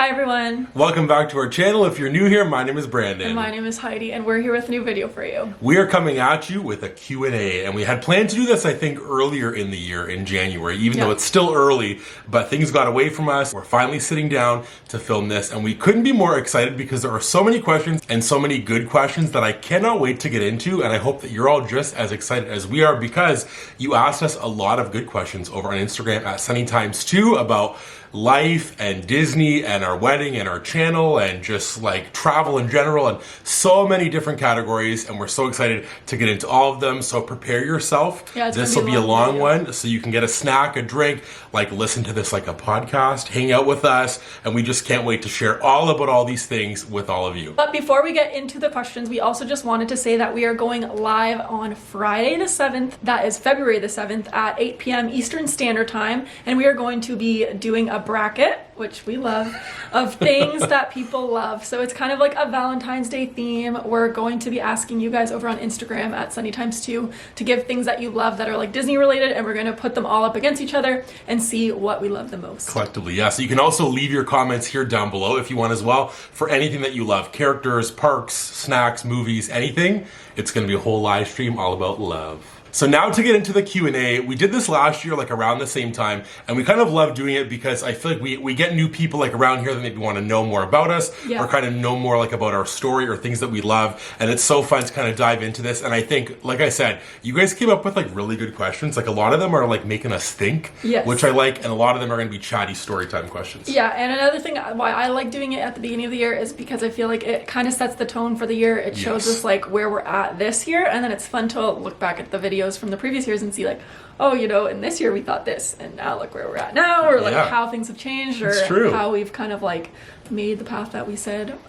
Hi everyone! Welcome back to our channel. If you're new here, my name is Brandon. And my name is Heidi, and we're here with a new video for you. We are coming at you with a Q&A, and we had planned to do this, I think, earlier in the year, in January, even though it's still early, but things got away from us. We're finally sitting down to film this, and we couldn't be more excited because there are so many questions and so many good questions that I cannot wait to get into, and I hope that you're all just as excited as we are because you asked us a lot of good questions over on Instagram at SunnyTimes2 about life and Disney and our wedding and our channel and just like travel in general and so many different categories, and we're so excited to get into all of them. So prepare yourself. This will be a long one, so you can get a snack, a drink, like listen to this like a podcast, hang out with us, and we just can't wait to share all about all these things with all of you. But before we get into the questions, we also just wanted to say that we are going live on Friday the 7th, that is February the 7th at 8 p.m. Eastern Standard Time, and we are going to be doing a bracket, which we love, of things that people love. So it's kind of like a Valentine's Day theme. We're going to be asking you guys over on Instagram at SunnyTimes2 to give things that you love that are like Disney related, and we're going to put them all up against each other and see what we love the most. Collectively, yeah. So you can also leave your comments here down below if you want as well for anything that you love. Characters, parks, snacks, movies, anything. It's going to be a whole live stream all about love. So now to get into the Q&A, we did this last year like around the same time, and we kind of love doing it because I feel like we get new people like around here that maybe want to know more about us or kind of know more like about our story or things that we love, and it's so fun to kind of dive into this. And I think, like I said, you guys came up with like really good questions. Like a lot of them are like making us think, which I like, and a lot of them are going to be chatty story time questions. Yeah, and another thing why I like doing it at the beginning of the year is because I feel like it kind of sets the tone for the year. It shows us like where we're at this year, and then it's fun to look back at the videos from the previous years and see like, oh, you know, in this year we thought this, and now look where we're at now, or like how things have changed, or how we've kind of like made the path that we said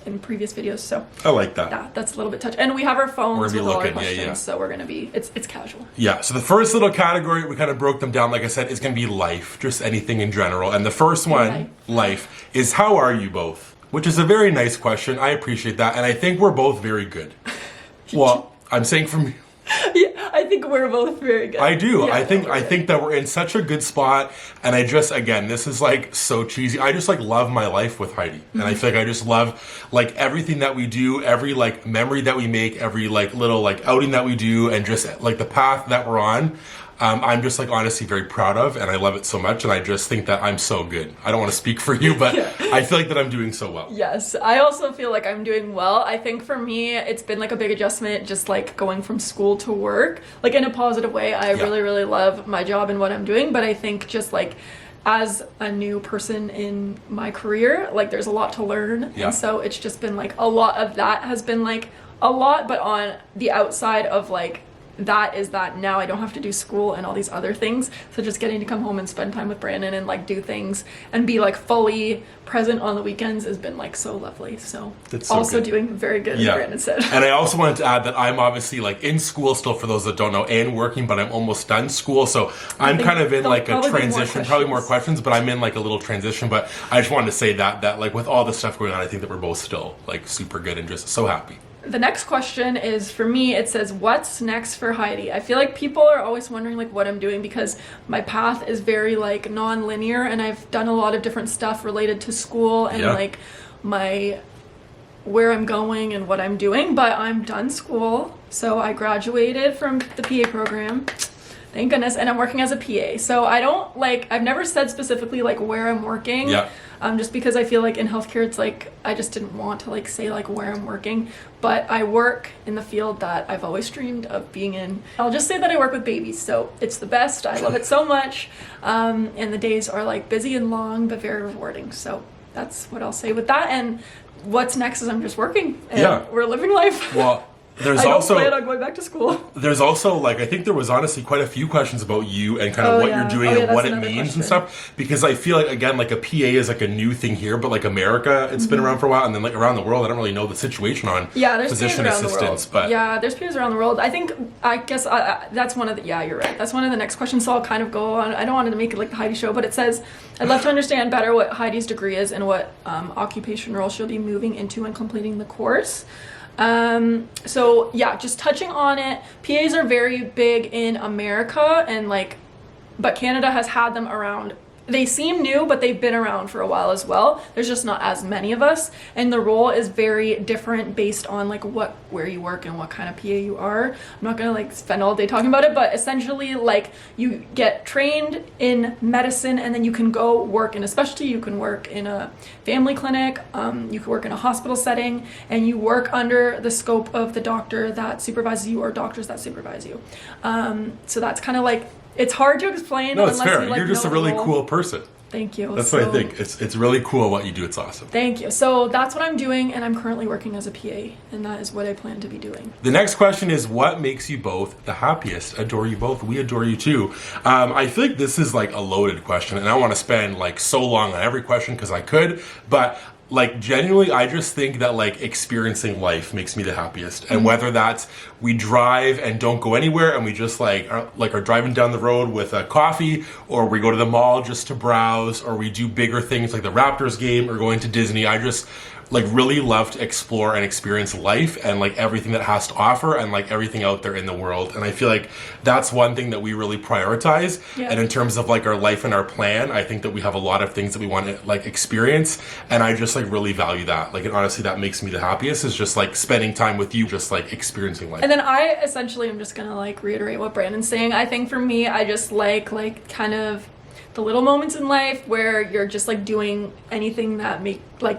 in previous videos. So I like that. Yeah, that's a little bit touch. And we have our phones with all our questions, so we're gonna be it's casual. Yeah. So the first little category, we kind of broke them down. Like I said, is gonna be life, just anything in general. And the first one, life, is how are you both? Which is a very nice question. I appreciate that, and I think we're both very good. Well, I'm saying from. Yeah, I think we're both very good. I do. Yeah, I think that we're in such a good spot, and I just, again, this is like so cheesy. I just like love my life with Heidi, and I feel like I just love like everything that we do, every like memory that we make, every like little like outing that we do, and just like the path that we're on. I'm just like honestly very proud of, and I love it so much, and I just think that I'm so good. I don't want to speak for you, but I feel like that I'm doing so well. Yes, I also feel like I'm doing well. I think for me, it's been like a big adjustment, just like going from school to work, like in a positive way. I really, really love my job and what I'm doing, but I think just like as a new person in my career, like there's a lot to learn, and so it's just been like a lot of that has been like a lot, but on the outside of like that is that now I don't have to do school and all these other things, so just getting to come home and spend time with Brandon and like do things and be like fully present on the weekends has been like so lovely. So it's also doing very good, as Brandon said. And I also wanted to add that I'm obviously like in school still, for those that don't know, and working, but I'm almost done school, so I'm kind of in like a transition. Probably more questions, but I'm in like a little transition. But I just wanted to say that like with all the stuff going on, I think that we're both still like super good and just so happy. The next question is for me. It says, what's next for Heidi? I feel like people are always wondering like what I'm doing, because my path is very like non-linear, and I've done a lot of different stuff related to school and like where I'm going and what I'm doing. But I'm done school, so I graduated from the PA program, thank goodness, and I'm working as a PA. So I don't like, I've never said specifically like where I'm working. Just because I feel like in healthcare, it's like, I just didn't want to like say like where I'm working, but I work in the field that I've always dreamed of being in. I'll just say that I work with babies, so it's the best. I love it so much. And the days are like busy and long, but very rewarding. So that's what I'll say with that. And what's next is I'm just working, and we're living life. Well, there's I don't also plan on going back to school. There's also like, I think there was honestly quite a few questions about you and kind of what you're doing and what it means and stuff, because I feel like, again, like a PA is like a new thing here, but like America, it's been around for a while, and then like around the world, I don't really know the situation on there's physician PAs around assistants, the world. But there's PAs around the world. I guess that's one of the, you're right, that's one of the next questions, so I'll kind of go on. I don't want to make it like the Heidi show, but it says, I'd love to understand better what Heidi's degree is and what occupation role she'll be moving into when completing the course. So yeah, just touching on it, PAs are very big in America, and like, but Canada has had them around they seem new, but they've been around for a while as well. There's just not as many of us, and the role is very different based on like where you work and what kind of PA you are. I'm not gonna like spend all day talking about it, but essentially like you get trained in medicine and then you can go work in a specialty. You can work in a family clinic, you can work in a hospital setting, and you work under the scope of the doctor that supervises you or doctors that supervise you. So that's kind of like, it's hard to explain. No, it's fair. You, like, you're just a really cool person. Thank you. That's what I think. It's really cool what you do. It's awesome. Thank you. So that's what I'm doing, and I'm currently working as a PA, and that is what I plan to be doing. The next question is, what makes you both the happiest? Adore you both. We adore you too. I feel like this is like a loaded question, and I want to spend like so long on every question because I could, but like genuinely, I just think that like experiencing life makes me the happiest. And whether that's we drive and don't go anywhere and we just are driving down the road with a coffee, or we go to the mall just to browse, or we do bigger things like the Raptors game or going to Disney. I just like really love to explore and experience life and like everything that has to offer and like everything out there in the world. And I feel like that's one thing that we really prioritize. Yeah. And in terms of like our life and our plan, I think that we have a lot of things that we want to like experience. And I just like really value that. Like, and honestly, that makes me the happiest, is just like spending time with you, just like experiencing life. And then I essentially am just gonna like reiterate what Brandon's saying. I think for me, I just like kind of the little moments in life where you're just like doing anything that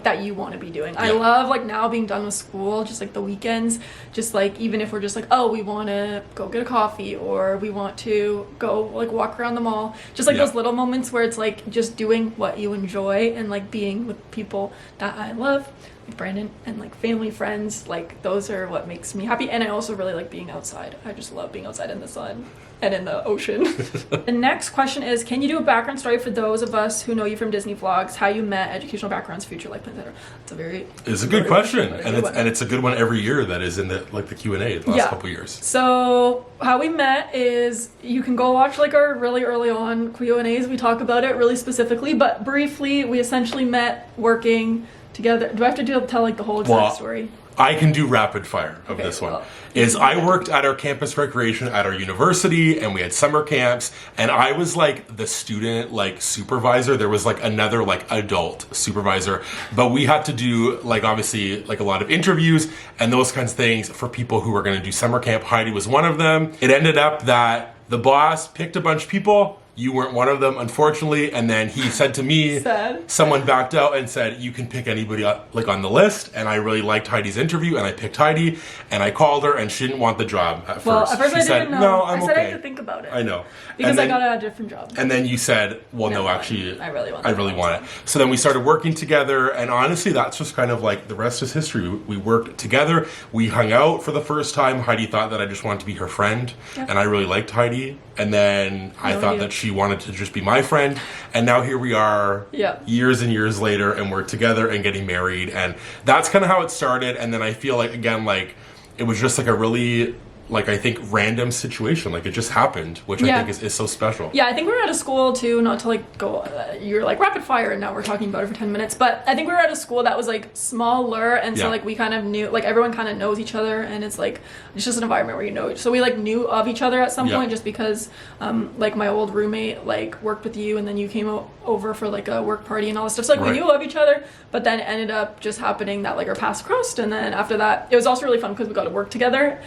that you want to be doing. I love like now being done with school, just like the weekends, just like even if we're just like, oh, we want to go get a coffee, or we want to go like walk around the mall, just like those little moments where it's like just doing what you enjoy and like being with people that I love, like Brandon, and like family, friends. Like those are what makes me happy. And I also really like being outside. I just love being outside in the sun and in the ocean. The next question is, can you do a background story for those of us who know you from Disney vlogs, how you met, educational backgrounds, future life plans, etc. It's a good question, and it's a good one every year that is in the Q&A the last couple years. So how we met is, you can go watch like our really early on Q&As. We talk about it really specifically, but briefly, we essentially met working together. Do I have to tell like the whole exact story? I can do rapid fire of this one. I worked at our campus recreation at our university, and we had summer camps, and I was like the student like supervisor. There was like another like adult supervisor, but we had to do like obviously like a lot of interviews and those kinds of things for people who were going to do summer camp. Heidi was one of them. It ended up that the boss picked a bunch of people. You weren't one of them, unfortunately. And then he said to me, someone backed out and said, you can pick anybody like on the list. And I really liked Heidi's interview, and I picked Heidi, and I called her, and she didn't want the job at first. Well, at first she I said, didn't know. No, I'm I said okay. I had to think about it. I know. Because then, I got a different job. And then you said, well, no, actually, I really want it. So then we started working together, and honestly, that's just kind of like the rest is history. We worked together. We hung out for the first time. Heidi thought that I just wanted to be her friend, and I really liked Heidi. And then I thought that she wanted to just be my friend. And now here we are years and years later, and we're together and getting married. And that's kind of how it started. And then I feel like, again, like it was just like a really, like I think random situation. Like it just happened, which I think is so special. Yeah, I think we were at a school too, not to like go, you're like rapid fire and now we're talking about it for 10 minutes. But I think we were at a school that was like smaller. And so like we kind of knew, like everyone kind of knows each other. And it's like, it's just an environment where you know. So we like knew of each other at some point, just because like my old roommate like worked with you, and then you came over for like a work party and all this stuff. So like we knew of each other, but then it ended up just happening that like our paths crossed. And then after that, it was also really fun because we got to work together,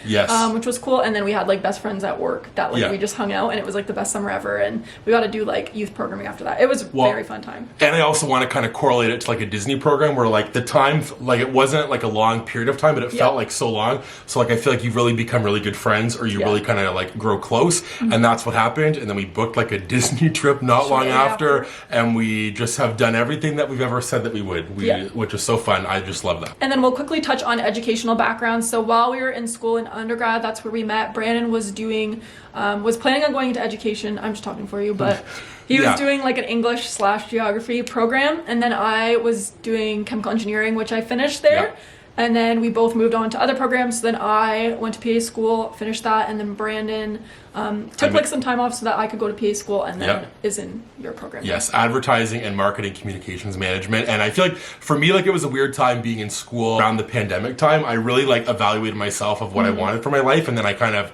which was cool. And then we had like best friends at work that like we just hung out, and it was like the best summer ever. And we got to do like youth programming after that. It was very fun time. And I also want to kind of correlate it to like a Disney program where like the time, like it wasn't like a long period of time, but it felt like so long. So like I feel like you've really become really good friends, or you really kind of like grow close, and that's what happened. And then we booked like a Disney trip not long after, and we just have done everything that we've ever said that we would, which is so fun. I just love that. And then we'll quickly touch on educational backgrounds. So while we were in school in undergrad, that's where we met. Brandon was doing, was planning on going into education. I'm just talking for you, but he was doing like an English/geography program, and then I was doing chemical engineering, which I finished there. And then we both moved on to other programs. So then I went to PA school, finished that, and then Brandon took like some time off so that I could go to PA school, and then is in your program. Yes, advertising and marketing communications management. And I feel like for me, like it was a weird time being in school around the pandemic time. I really like evaluated myself of what I wanted for my life, and then I kind of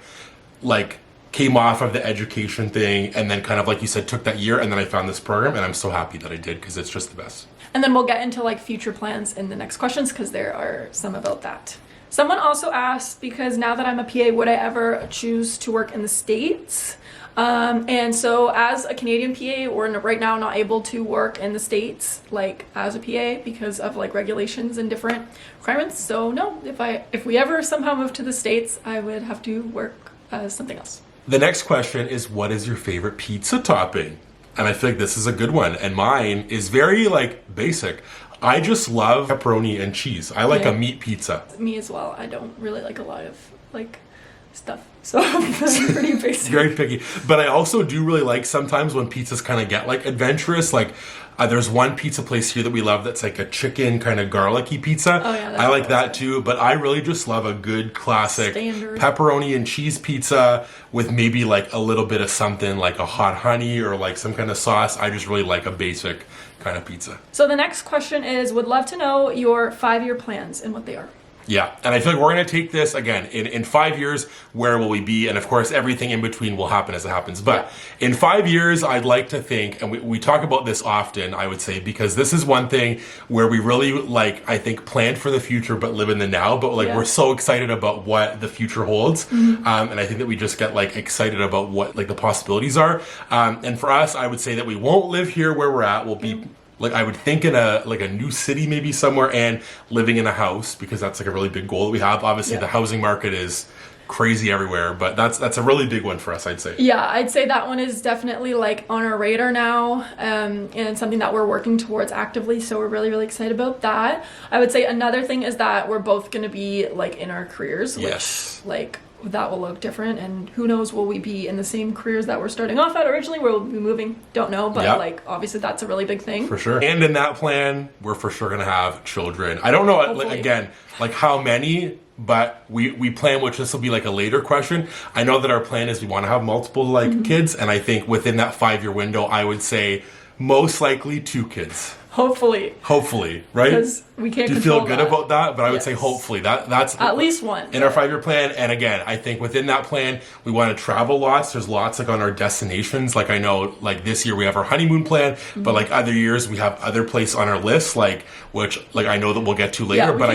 like came off of the education thing and then kind of, like you said, took that year, and then I found this program, and I'm so happy that I did because it's just the best. And then we'll get into like future plans in the next questions because there are some about that. Someone also asked, because now that I'm a PA, would I ever choose to work in the States? And so as a Canadian PA, we're right now not able to work in the States, like as a PA, because of like regulations and different requirements. So no, if we ever somehow move to the States, I would have to work as something else. The next question is, what is your favorite pizza topping? And I feel like this is a good one. And mine is very like basic. I just love pepperoni and cheese. I like a meat pizza. Me as well. I don't really like a lot of like stuff. So I'm pretty basic. Very picky. But I also do really like sometimes when pizzas kind of get like adventurous. Like there's one pizza place here that we love that's like a chicken kind of garlicky pizza. Oh, yeah, I like that too. But I really just love a good classic pepperoni and cheese pizza with maybe like a little bit of something like a hot honey or like some kind of sauce. I just really like a basic kind of pizza. So the next question is, would love to know your 5-year plans and what they are. Yeah, and I feel like we're going to take this, again, in 5 years, where will we be? And of course, everything in between will happen as it happens. But in 5 years, I'd like to think, and we talk about this often, I would say, because this is one thing where we really, like, I think, plan for the future but live in the now. But, like, we're so excited about what the future holds. And I think that we just get, like, excited about what, like, the possibilities are. And for us, I would say that we won't live here where we're at. We'll be... Like I would think in a new city maybe somewhere, and living in a house, because that's like a really big goal that we have. Obviously the housing market is crazy everywhere, but that's a really big one for us, I'd say. Yeah, I'd say that one is definitely like on our radar now, and it's something that we're working towards actively, so we're really, really excited about that. I would say another thing is that we're both going to be like in our careers, which like that will look different, and who knows, will we be in the same careers that we're starting off at originally, where we'll be moving, don't know, but like obviously that's a really big thing for sure. And in that plan, we're for sure gonna have children. I don't know, like, again, like how many, but we plan, which this will be like a later question. I know that our plan is we want to have multiple like kids, and I think within that 5-year window, I would say most likely 2 kids. Hopefully, right? Because we can't. Do you feel good about that? But I would say hopefully that's at least one in our 5-year plan. And again, I think within that plan, we want to travel lots. There's lots like on our destinations. Like I know, like this year we have our honeymoon plan, but like other years we have other places on our list, like which like I know that we'll get to later. Yeah, but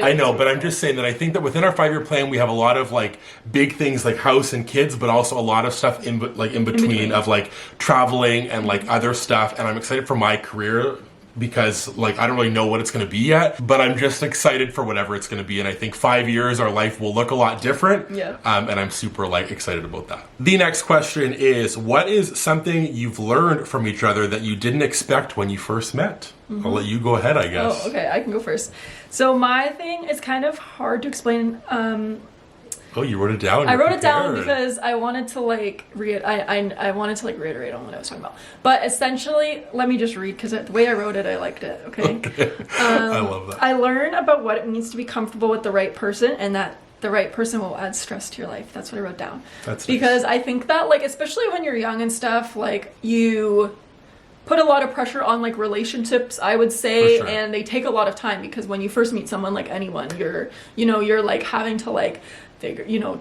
I know, but I'm just saying that I think that within our 5-year plan, we have a lot of like big things like house and kids, but also a lot of stuff in between of like traveling and like other stuff. And I'm excited for my career, because like I don't really know what it's going to be yet, but I'm just excited for whatever it's going to be. And I think 5 years our life will look a lot different. And I'm super like excited about that. The next question is, what is something you've learned from each other that you didn't expect when you first met? I'll let you go ahead, I guess. Oh, okay, I can go first. So my thing is kind of hard to explain. Oh, you wrote it down? I wrote it down because I wanted to like I wanted to like reiterate on what I was talking about. But essentially, let me just read, because the way I wrote it, I liked it. Okay. I love that. I learn about what it means to be comfortable with the right person, and that the right person will add stress to your life. That's what I wrote down. That's because nice. I think that like, especially when you're young and stuff, like you put a lot of pressure on like relationships, I would say, and they take a lot of time, because when you first meet someone, like anyone, you're like having to like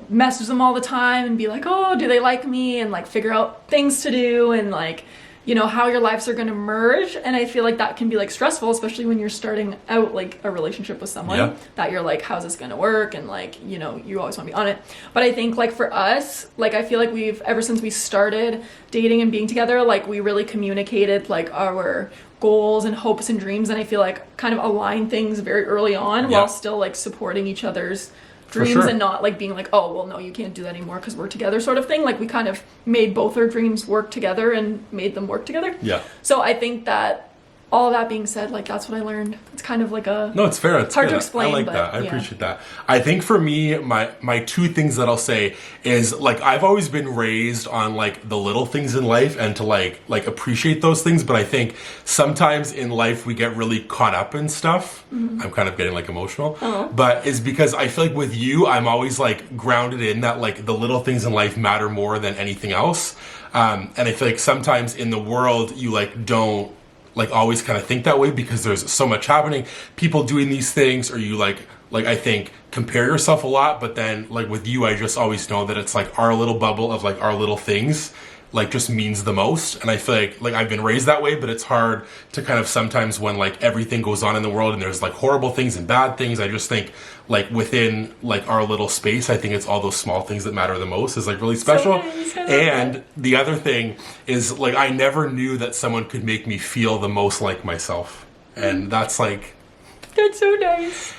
message them all the time and be like, oh, do they like me, and like figure out things to do, and like how your lives are going to merge. And I feel like that can be like stressful, especially when you're starting out like a relationship with someone, that you're like, how's this going to work, and like you always want to be on it. But I think like for us, like I feel like we've, ever since we started dating and being together, like we really communicated like our goals and hopes and dreams, and I feel like kind of aligned things very early on, while still like supporting each other's dreams, and not like being like, oh well, no, you can't do that anymore because we're together, sort of thing. Like we kind of made both our dreams work together and made them work together. So I think that all of that being said, like that's what I learned. It's kind of like a... No, it's fair. It's hard good. to explain. I like that. I appreciate that. I think for me, my 2 things that I'll say is like I've always been raised on like the little things in life and to like appreciate those things. But I think sometimes in life we get really caught up in stuff. I'm kind of getting like emotional, but it's because I feel like with you, I'm always like grounded in that like the little things in life matter more than anything else. And I feel like sometimes in the world you like don't like always kind of think that way, because there's so much happening, people doing these things, or you like like, I think compare yourself a lot, but then like with you, I just always know that it's like our little bubble of like our little things like just means the most. And I feel like I've been raised that way, but it's hard to kind of sometimes when like everything goes on in the world and there's like horrible things and bad things, I just think like within like our little space, I think it's all those small things that matter the most is like really special. And the other thing is like I never knew that someone could make me feel the most like myself. And that's so nice.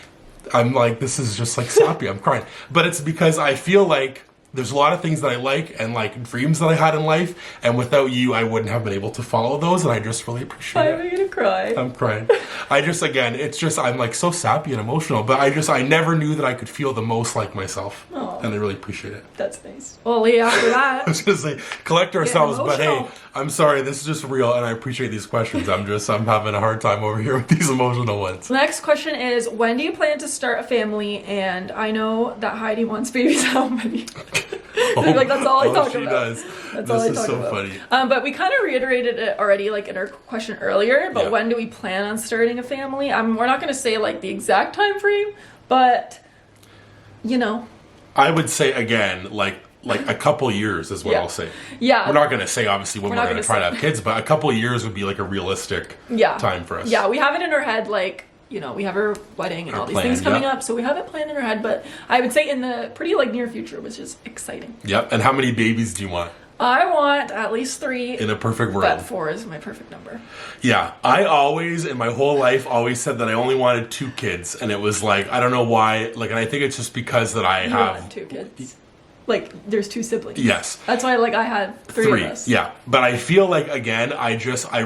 I'm like, this is just like sappy. I'm crying. But it's because I feel like there's a lot of things that I like and like dreams that I had in life, and without you, I wouldn't have been able to follow those, and I just really appreciate it. I'm gonna cry. I'm crying. I just, again, it's just, I'm like so sappy and emotional, but I never knew that I could feel the most like myself. Aww. And I really appreciate it. That's nice. Well, Lee, after that, I was gonna say, collect ourselves, but hey, I'm sorry, this is just real, and I appreciate these questions. I'm having a hard time over here with these emotional ones. The next question is, when do you plan to start a family? And I know that Heidi wants babies. How many? Like that's all I talk she about. Does. That's this all I is talk so about. Funny. But we kind of reiterated it already, like in our question earlier. But when do we plan on starting a family? We're not going to say like the exact time frame, but you know, I would say again, like a couple years is what I'll say. Yeah. We're not going to say obviously when we're going to try to have kids, but a couple years would be like a realistic time for us. Yeah, we have it in our head, like, you know, we have our wedding and all these things coming up, so we have it planned in our head, but I would say in the pretty like near future, which is exciting. Yep. And how many babies do you want? I want at least 3. In a perfect world. But 4 is my perfect number. Yeah. I always, in my whole life, always said that I only wanted 2 kids. And it was like, I don't know why, like, and I think it's just because that I have... want 2 kids. Like, there's 2 siblings. Yes. That's why, like, I had 3 of us. Yeah. But I feel like, again, I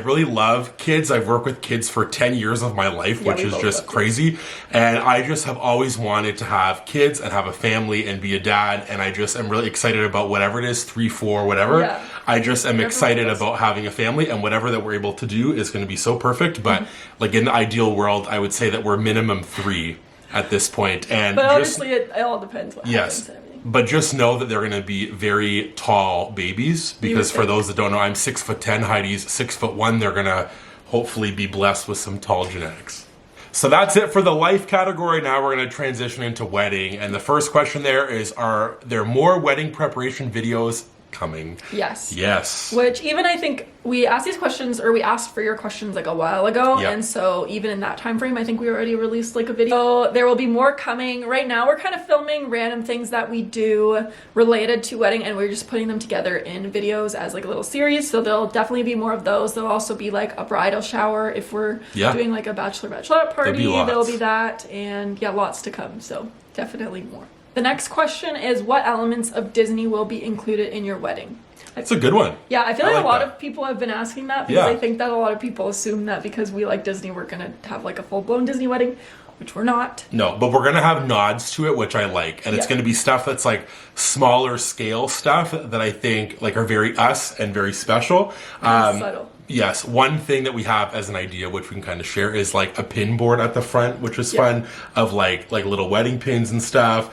really love kids. I've worked with kids for 10 years of my life, which is just crazy. And I just have always wanted to have kids and have a family and be a dad. And I just am really excited about whatever it is, 3, 4, whatever. Yeah. I just am excited about having a family, and whatever that we're able to do is going to be so perfect. But, like, in the ideal world, I would say that we're minimum 3 at this point. And but honestly, it all depends what happens. But just know that they're going to be very tall babies, because for those that don't know, I'm 6'10", Heidi's 6'1". They're going to hopefully be blessed with some tall genetics. So that's it for the life category. Now we're going to transition into wedding. And the first question there is, are there more wedding preparation videos coming? Yes. Yes. Which even I think we asked these questions, or we asked for your questions like a while ago, and so even in that time frame, I think we already released like a video. So there will be more coming. Right now we're kind of filming random things that we do related to wedding, and we're just putting them together in videos as like a little series. So there'll definitely be more of those. There'll also be like a bridal shower if we're doing like a bachelorette party. There'll be that, and lots to come. So definitely more. The next question is, what elements of Disney will be included in your wedding? That's a good one. Yeah, I feel like a lot of people have been asking that, because I think that a lot of people assume that because we like Disney, we're going to have like a full-blown Disney wedding, which we're not. No, but we're going to have nods to it, which I like. And it's going to be stuff that's like smaller scale stuff that I think like are very us and very special. Subtle. Yes, one thing that we have as an idea, which we can kind of share, is like a pin board at the front, which is fun, of like little wedding pins and stuff.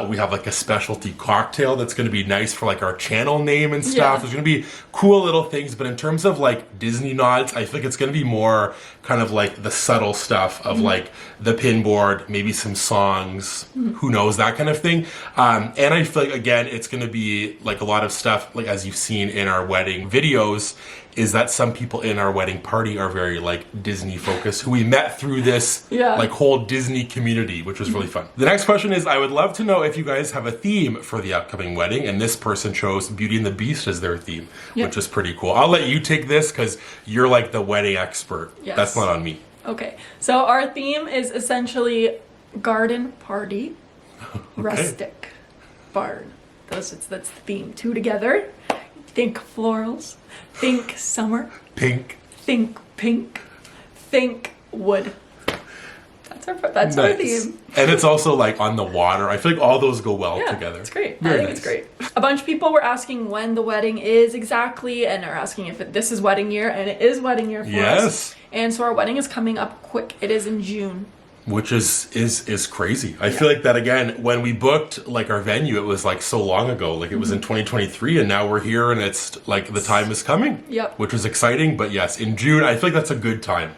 We have like a specialty cocktail that's going to be nice for like our channel name and stuff. There's going to be cool little things, but in terms of like Disney nods, I think it's going to be more kind of like the subtle stuff of like the pin board, maybe some songs, who knows, that kind of thing. And I feel like, again, it's going to be like a lot of stuff, like as you've seen in our wedding videos, is that some people in our wedding party are very like Disney focused, who we met through this like whole Disney community, which was really fun. The next question is, I would love to know if you guys have a theme for the upcoming wedding, and this person chose Beauty and the Beast as their theme, which is pretty cool. I'll let you take this because you're like the wedding expert. That's not on me. Okay, so our theme is essentially garden party, rustic, barn. That's the theme. 2 together. Think florals. Think summer. Pink. Think pink. Think wood. That's our theme. And it's also like on the water. I feel like all those go well together. It's great. I think it's great. A bunch of people were asking when the wedding is exactly, and are asking if this is wedding year, and it is wedding year for us. And so our wedding is coming up quick. It is in June. Which is crazy. I feel like that, again, when we booked like our venue, it was like so long ago. Like it was in 2023, and now we're here, and it's like the time is coming. Which is exciting. But yes, in June, I feel like that's a good time.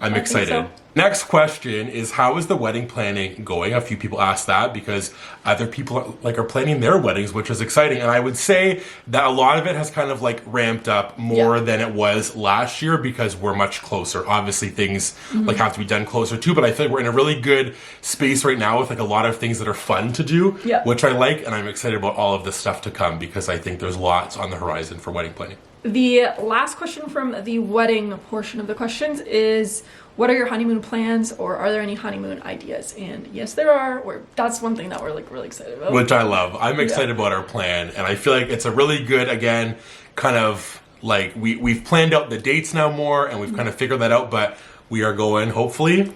I'm I excited. think so. Next question is, how is the wedding planning going? A few people asked that because other people are planning their weddings, which is exciting. And I would say that a lot of it has kind of like ramped up more than it was last year because we're much closer. Obviously things like have to be done closer too, but I feel like we're in a really good space right now with like a lot of things that are fun to do, which I like. And I'm excited about all of this stuff to come because I think there's lots on the horizon for wedding planning. The last question from the wedding portion of the questions is, what are your honeymoon plans, or are there any honeymoon ideas? And yes, there are. That's one thing that we're like really excited about. Which I love. I'm excited about our plan, and I feel like it's a really good, again, kind of like we've planned out the dates now more, and we've kind of figured that out, but we are going, hopefully,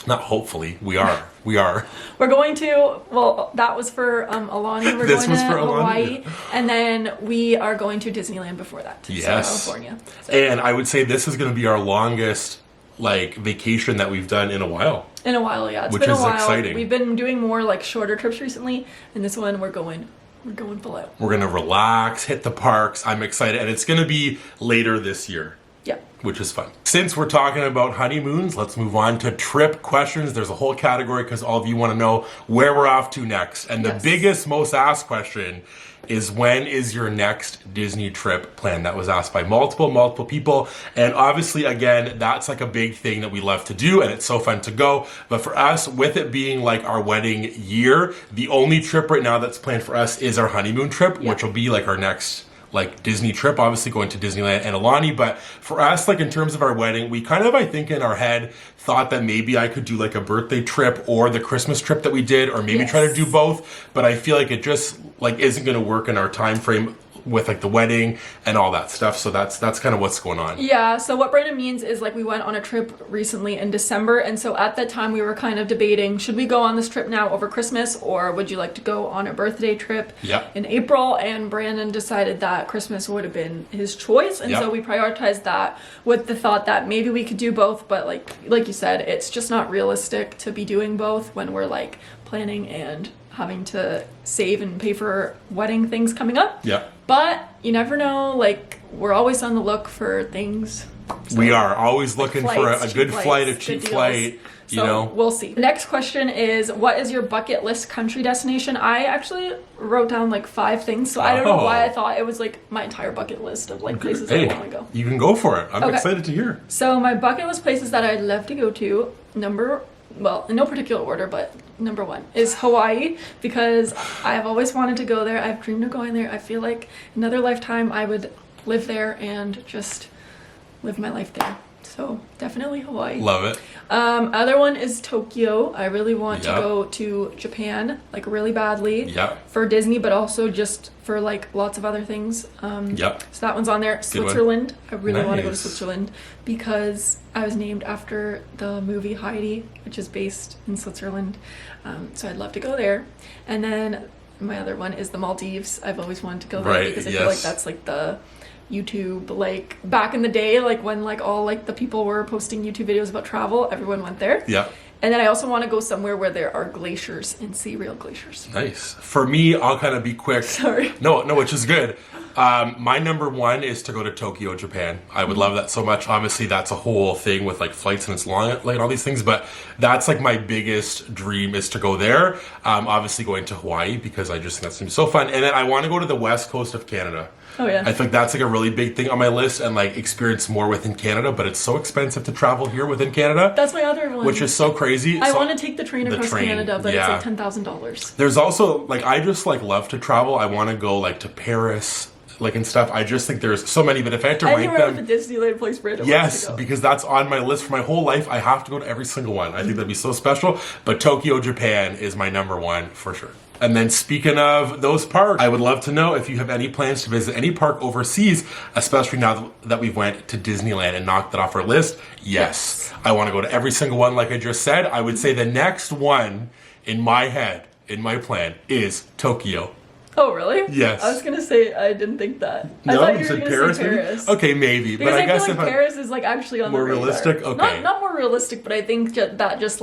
not hopefully, we are. We're going to, well, that was for Alani. We're This going was to for Alani. Hawaii, and then we are going to Disneyland before that. Yes. So California. So. And I would say this is going to be our longest vacation that we've done in a while. In a while, yeah. It's which been a is while. exciting. We've been doing more like shorter trips recently, and this one we're going full out. We're going to relax, hit the parks. I'm excited, and it's going to be later this year. Yeah. Which is fun. Since we're talking about honeymoons, let's move on to trip questions. There's a whole category because all of you want to know where we're off to next. And the biggest, most asked question is, when is your next Disney trip planned? That was asked by multiple people. And obviously, again, that's like a big thing that we love to do, and it's so fun to go. But for us, with it being like our wedding year, the only trip right now that's planned for us is our honeymoon trip, which will be like our next Disney trip, obviously going to Disneyland and Alani. But for us, in terms of our wedding, we kind of, I think in our head, thought that maybe I could do a birthday trip or the Christmas trip that we did, or maybe try to do both. But I feel like it just isn't going to work in our time frame with the wedding and all that stuff. So that's kind of what's going on. Yeah, so what Brandon means is we went on a trip recently in December, and so at that time we were kind of debating, should we go on this trip now over Christmas, or would you like to go on a birthday trip in April? And Brandon decided that Christmas would have been his choice, and so we prioritized that with the thought that maybe we could do both, but like you said, it's just not realistic to be doing both when we're planning and having to save and pay for wedding things coming up. Yeah. But you never know, we're always on the look for things. So, we are always looking flights, for a good flight, a cheap flight, you know. We'll see. Next question is, what is your bucket list country destination? I actually wrote down 5 things, so I don't know why I thought it was my entire bucket list of places I want to go. You can go for it. I'm excited to hear. So my bucket list places that I'd love to go to, in no particular order, but number 1 is Hawaii, because I've always wanted to go there. I've dreamed of going there. I feel like another lifetime I would live there and just live my life there. So definitely Hawaii. Love it. Other one is Tokyo. I really want to go to Japan, really badly. For Disney, but also just for lots of other things. So that one's on there. Switzerland. I really want to go to Switzerland because I was named after the movie Heidi, which is based in Switzerland. So I'd love to go there. And then my other one is the Maldives. I've always wanted to go there because I feel like that's the YouTube, back in the day, when all the people were posting YouTube videos about travel, everyone went there. And then I also want to go somewhere where there are glaciers and see real glaciers. Nice. For me, I'll kind of be quick. Sorry. No, which is good. My number 1 is to go to Tokyo, Japan. I would love that so much. Obviously, that's a whole thing with flights, and it's long, and all these things. But that's my biggest dream, is to go there. Obviously, going to Hawaii, because I just think that's going to be so fun. And then I want to go to the west coast of Canada. Oh yeah. I think that's a really big thing on my list, and experience more within Canada, but it's so expensive to travel here within Canada. That's my other one. Which is so crazy. I want to take the train across Canada, but it's $10,000. There's also I just love to travel. I want to go to Paris, and stuff. I just think there's so many, but if I had to rank them, the Disneyland place Brandon yes, wants to go. because that's on my list for my whole life. I have to go to every single one. I think that'd be so special. But Tokyo, Japan is my number 1 for sure. And then speaking of those parks, I would love to know if you have any plans to visit any park overseas, especially now that we've went to Disneyland and knocked that off our list. Yes. I want to go to every single one, like I just said. I would say the next one in my head, in my plan, is Tokyo. Oh, really? Yes. I was going to say, I didn't think that. No, I thought you you were said going Paris, to say Paris. Okay, maybe. Because but I guess feel like Paris is actually on more the radar. realistic? Okay. Not more realistic, but I think that just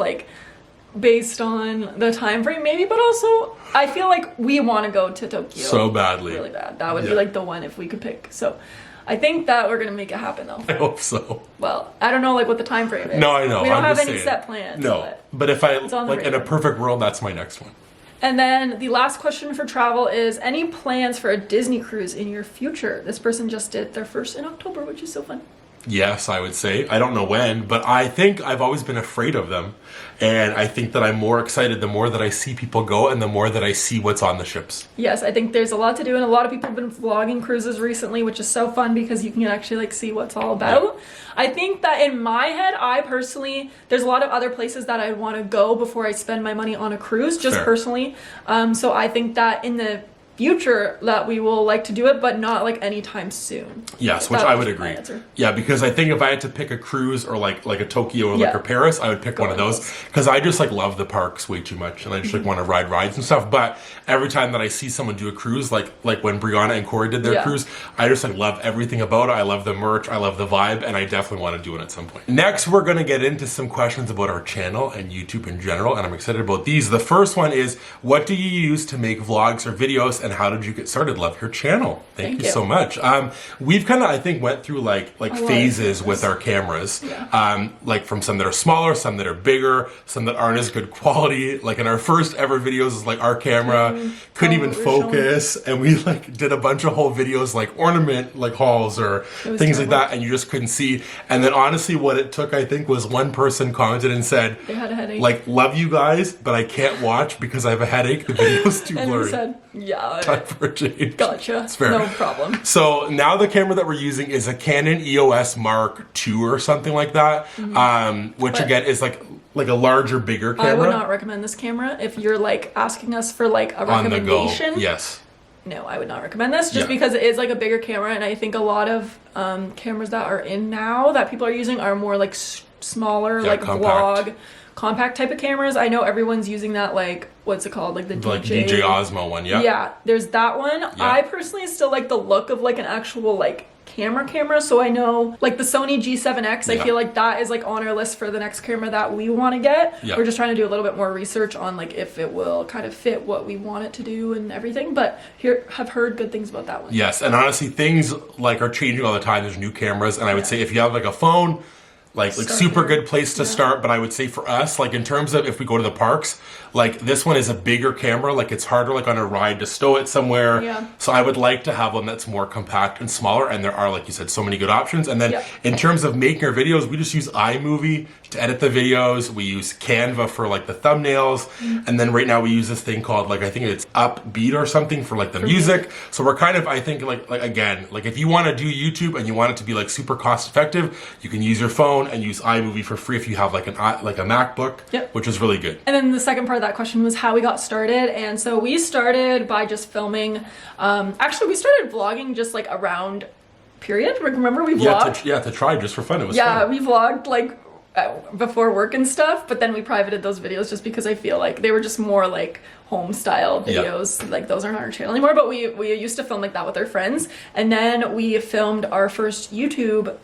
based on the time frame maybe, but also I feel like we want to go to Tokyo so badly. Really bad. That would be the one if we could pick. So I think that we're gonna make it happen though. I hope so. Well, I don't know like what the time frame is. No, I know. We don't I'm have just any saying. set plans. No, but if I it's on the like in a radar. perfect world, that's my next one. And then the last question for travel is any plans for a Disney cruise in your future? This person just did their first in October, which is so fun. Yes, I would say. I don't know when, but I think I've always been afraid of them. And I think that I'm more excited the more that I see people go and the more that I see what's on the ships. Yes, I think there's a lot to do, and a lot of people have been vlogging cruises recently, which is so fun because you can actually like see what's all about. Yeah. I think that in my head, I personally, there's a lot of other places that I want to go before I spend my money on a cruise, just Fair. personally. So I think that in the future that we will like to do it, but not like anytime soon. Yes, which That I was would my agree. answer. Yeah, because I think if I had to pick a cruise or like a Tokyo or Yeah. or Paris, I would pick one of on those those. because I just like love the parks way too much and I just like want to ride rides and stuff. But every time that I see someone do a cruise, like when Brianna and Corey did their Yeah. cruise, I just like love everything about it. I love the merch, I love the vibe, and I definitely want to do it at some point. Next, we're going to get into some questions about our channel and YouTube in general, and I'm excited about these. The first one is, what do you use to make vlogs or videos, and how did you get started? Love your channel. Thank you so much. We've kind of, I think, went through like phases with our cameras. Yeah. Like from some that are smaller, some that are bigger, some that aren't as good quality. Like in our first ever videos, is like our camera couldn't even focus, and we like did a bunch of whole videos like ornament like hauls or things like that, and you just couldn't see. And then honestly, what it took, I think, was one person commented and said, They had a headache. like, love you guys, but I can't watch because I have a headache. The video's too and blurry. we said, yeah, Time for a change. gotcha. It's fair. No problem. So now the camera that we're using is a Canon EOS Mark II or something like that, which But- again is like a larger, bigger camera. I would not recommend this camera if you're like asking us for like a on the go. recommendation. Yes. No, I would not recommend this just Yeah. because it is like a bigger camera, and I think a lot of cameras that are in now that people are using are more like smaller, Yeah, like compact. vlog, compact type of cameras. I know everyone's using that, like, what's it called, like the Like DJ. DJ Osmo one, yeah. Yeah, there's that one. I personally still like the look of like an actual like camera, so I know like the Sony G7X, I Yeah. feel like that is like on our list for the next camera that we want to get. Yeah. We're just trying to do a little bit more research on like if it will kind of fit what we want it to do and everything, but have heard good things about that one. Yes, and honestly, things like are changing all the time. There's new cameras, and I would say if you have like a phone, like Start super there. good place to start. But I would say for us, like in terms of if we go to the parks, like this one is a bigger camera. Like it's harder like on a ride to stow it somewhere. Yeah. So I would like to have one that's more compact and smaller. And there are, like you said, so many good options. And then Yeah. in terms of making our videos, we just use iMovie to edit the videos. We use Canva for like the thumbnails. And then right now we use this thing called like, I think it's Upbeat or something for like the music. So we're kind of, I think like again, like if you want to do YouTube and you want it to be like super cost effective, you can use your phone and use iMovie for free if you have like a MacBook, Yep. which is really good. And then the second part of that question was how we got started. And so we started by just filming. Actually, we started vlogging just like around period. Remember we vlogged? To try just for fun. It was Yeah, fun. we vlogged like before work and stuff, but then we privated those videos just because I feel like they were just more like home style videos. Like those aren't on our channel anymore, but we used to film like that with our friends. And then we filmed our first YouTube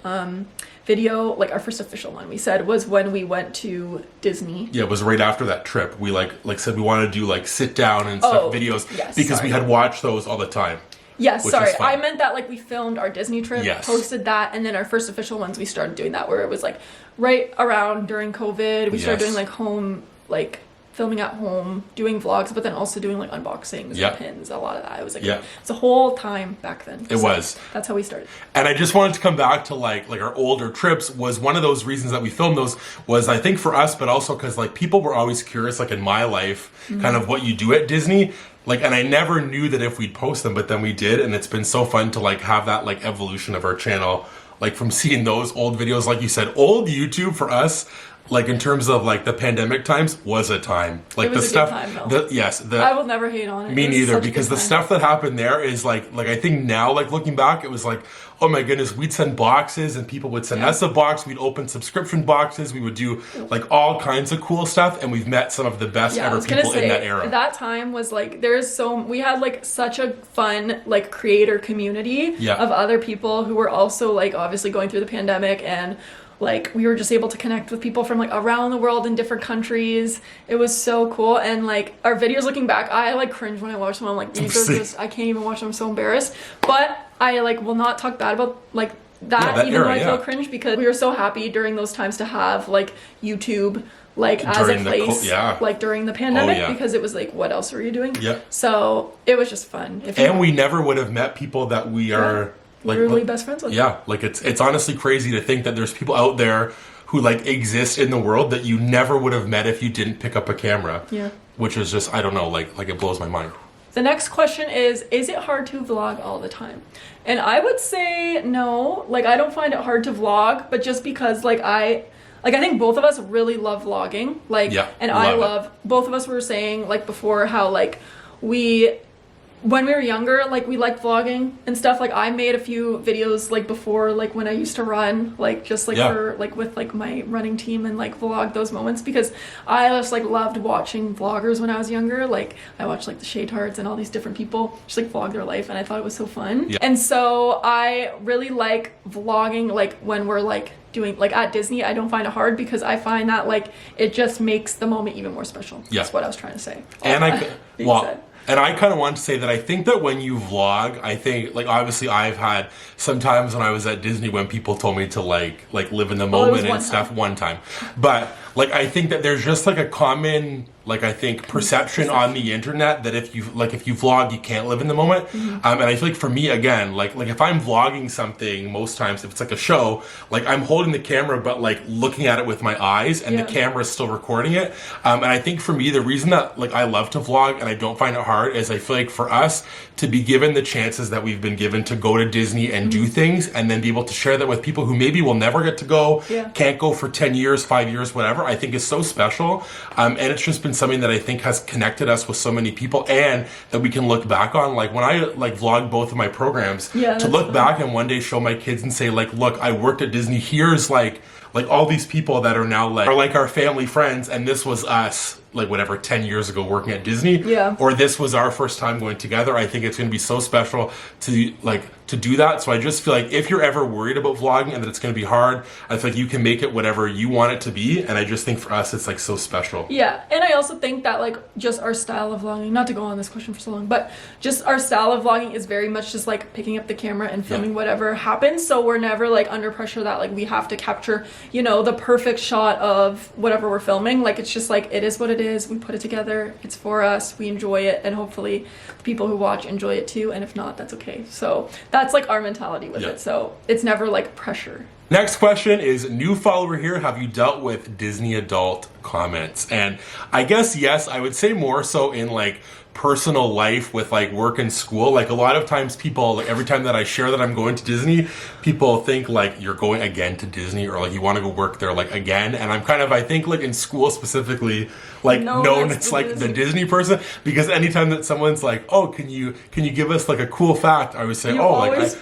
video, like our first official one, we said, was when we went to Disney. Yeah, it was right after that trip. We like said we wanted to do like sit down and stuff videos yes, because sorry. we had watched those all the time. Yes, Which sorry. is fun. I meant that like we filmed our Disney trip, Yes. posted that, and then our first official ones we started doing that where it was like right around during COVID. We started Yes. doing like home, like filming at home, doing vlogs, but then also doing like unboxings Yeah. and pins. A lot of that. It was like Yeah. it's a whole time back then. It was. That's how we started. And I just wanted to come back to like our older trips. Was one of those reasons that we filmed those was I think for us, but also because like people were always curious, like in my life, kind of what you do at Disney. Like, and I never knew that if we'd post them, but then we did, and it's been so fun to like have that like evolution of our channel, like from seeing those old videos, like you said, old YouTube for us. Like in terms of like the pandemic times was a time. Like It was the a stuff, good time, though. I will never hate on it. me It was neither, such a because good the time. stuff that happened there is like I think now, like looking back, it was like, oh my goodness, we'd send boxes and people would send us a box. We'd open subscription boxes. We would do like all kinds of cool stuff, and we've met some of the best I ever was gonna people say, in that era. That time was like we had like such a fun like creator community of other people who were also like obviously going through the pandemic, and like we were just able to connect with people from like around the world in different countries. It was so cool. And like our videos looking back, I like cringe when I watch them. I'm like, these are just, I can't even watch them, I'm so embarrassed. But I like will not talk bad about like that, that even era, though I feel cringe, because we were so happy during those times to have like YouTube like as During a the place like during the pandemic, because it was like, what else were you doing? Yeah. So it was just fun. And we never would have met people that we are like literally best friends with. Yeah, like it's honestly crazy to think that there's people out there who like exist in the world that you never would have met if you didn't pick up a camera. Yeah. Which is just, I don't know, like it blows my mind. The next question is it hard to vlog all the time? And I would say no. Like, I don't find it hard to vlog, but just because like I think both of us really love vlogging. Like, and I love, both of us were saying like before how like when we were younger, like we liked vlogging and stuff. Like I made a few videos like before, like when I used to run, like just like for like with like my running team, and like vlog those moments, because I just like loved watching vloggers when I was younger. Like I watched like the Shade Hearts and all these different people just like vlog their life, and I thought it was so fun. And so I really like vlogging like when we're like doing like at Disney. I don't find it hard because I find that like it just makes the moment even more special. That's what I was trying to say. And I kind of want to say that I think that when you vlog, I think, like, obviously I've had some times when I was at Disney when people told me to, like live in the moment and stuff one time. But, like, I think that there's just, like, a common, like, I think, perception on the internet that if you vlog, you can't live in the moment. And I feel like for me, again, like if I'm vlogging something, most times, if it's, like, a show, like, I'm holding the camera, but, like, looking at it with my eyes, and the camera's still recording it. And I think for me, the reason that, like, I love to vlog and I don't find it hard is I feel like for us to be given the chances that we've been given to go to Disney and do things, and then be able to share that with people who maybe will never get to go, can't go for 10 years, 5 years, whatever, I think is so special. And it's just been something that I think has connected us with so many people, and that we can look back on. Like when I like vlogged both of my programs, to look back and one day show my kids and say like, look, I worked at Disney, here's like all these people that are now like, are like our family friends, and this was us, like whatever, 10 years ago working at Disney, or this was our first time going together. I think it's going to be so special to do that. So I just feel like if you're ever worried about vlogging and that it's going to be hard, I feel like you can make it whatever you want it to be. And I just think for us, it's like so special. Yeah. And I also think that like just our style of vlogging, not to go on this question for so long, but just our style of vlogging is very much just like picking up the camera and filming whatever happens. So we're never like under pressure that like we have to capture, you know, the perfect shot of whatever we're filming. Like it's just like, it is what it is. We put it together. It's for us. We enjoy it. And hopefully the people who watch enjoy it too. And if not, that's okay. So that's like our mentality with it. So it's never like pressure. Next question is, new follower here, have you dealt with Disney adult comments? And I guess yes, I would say more so in like personal life with like work and school. Like a lot of times people, like every time that I share that I'm going to Disney, people think like you're going again to Disney, or like you want to go work there like again. And I'm kind of, I think like in school specifically, like known as like the Disney person, because anytime that someone's like, oh, can you give us like a cool fact? I would say, I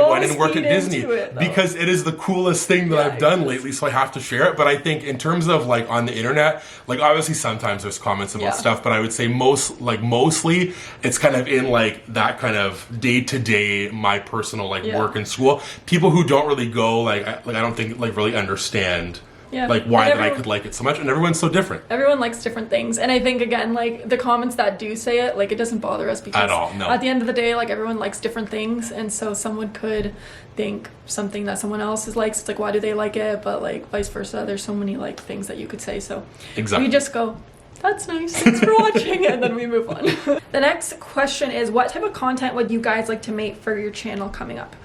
went and worked at Disney, because it is the coolest thing that I've done lately. So I have to share it. But I think in terms of like on the internet, like obviously sometimes there's comments about stuff, but I would say mostly it's kind of in like that kind of day-to-day, my personal like work and school. People who don't really go like I don't think like really understand like why that I could like it so much, and everyone's so different. Everyone likes different things, and I think again like the comments that do say it, like it doesn't bother us, because at all, no. At the end of the day, like everyone likes different things, and so someone could think something that someone else likes, it's like why do they like it, but like vice versa, there's so many like things that you could say. So we just go, that's nice, thanks for watching, and then we move on. The next question is, what type of content would you guys like to make for your channel coming up?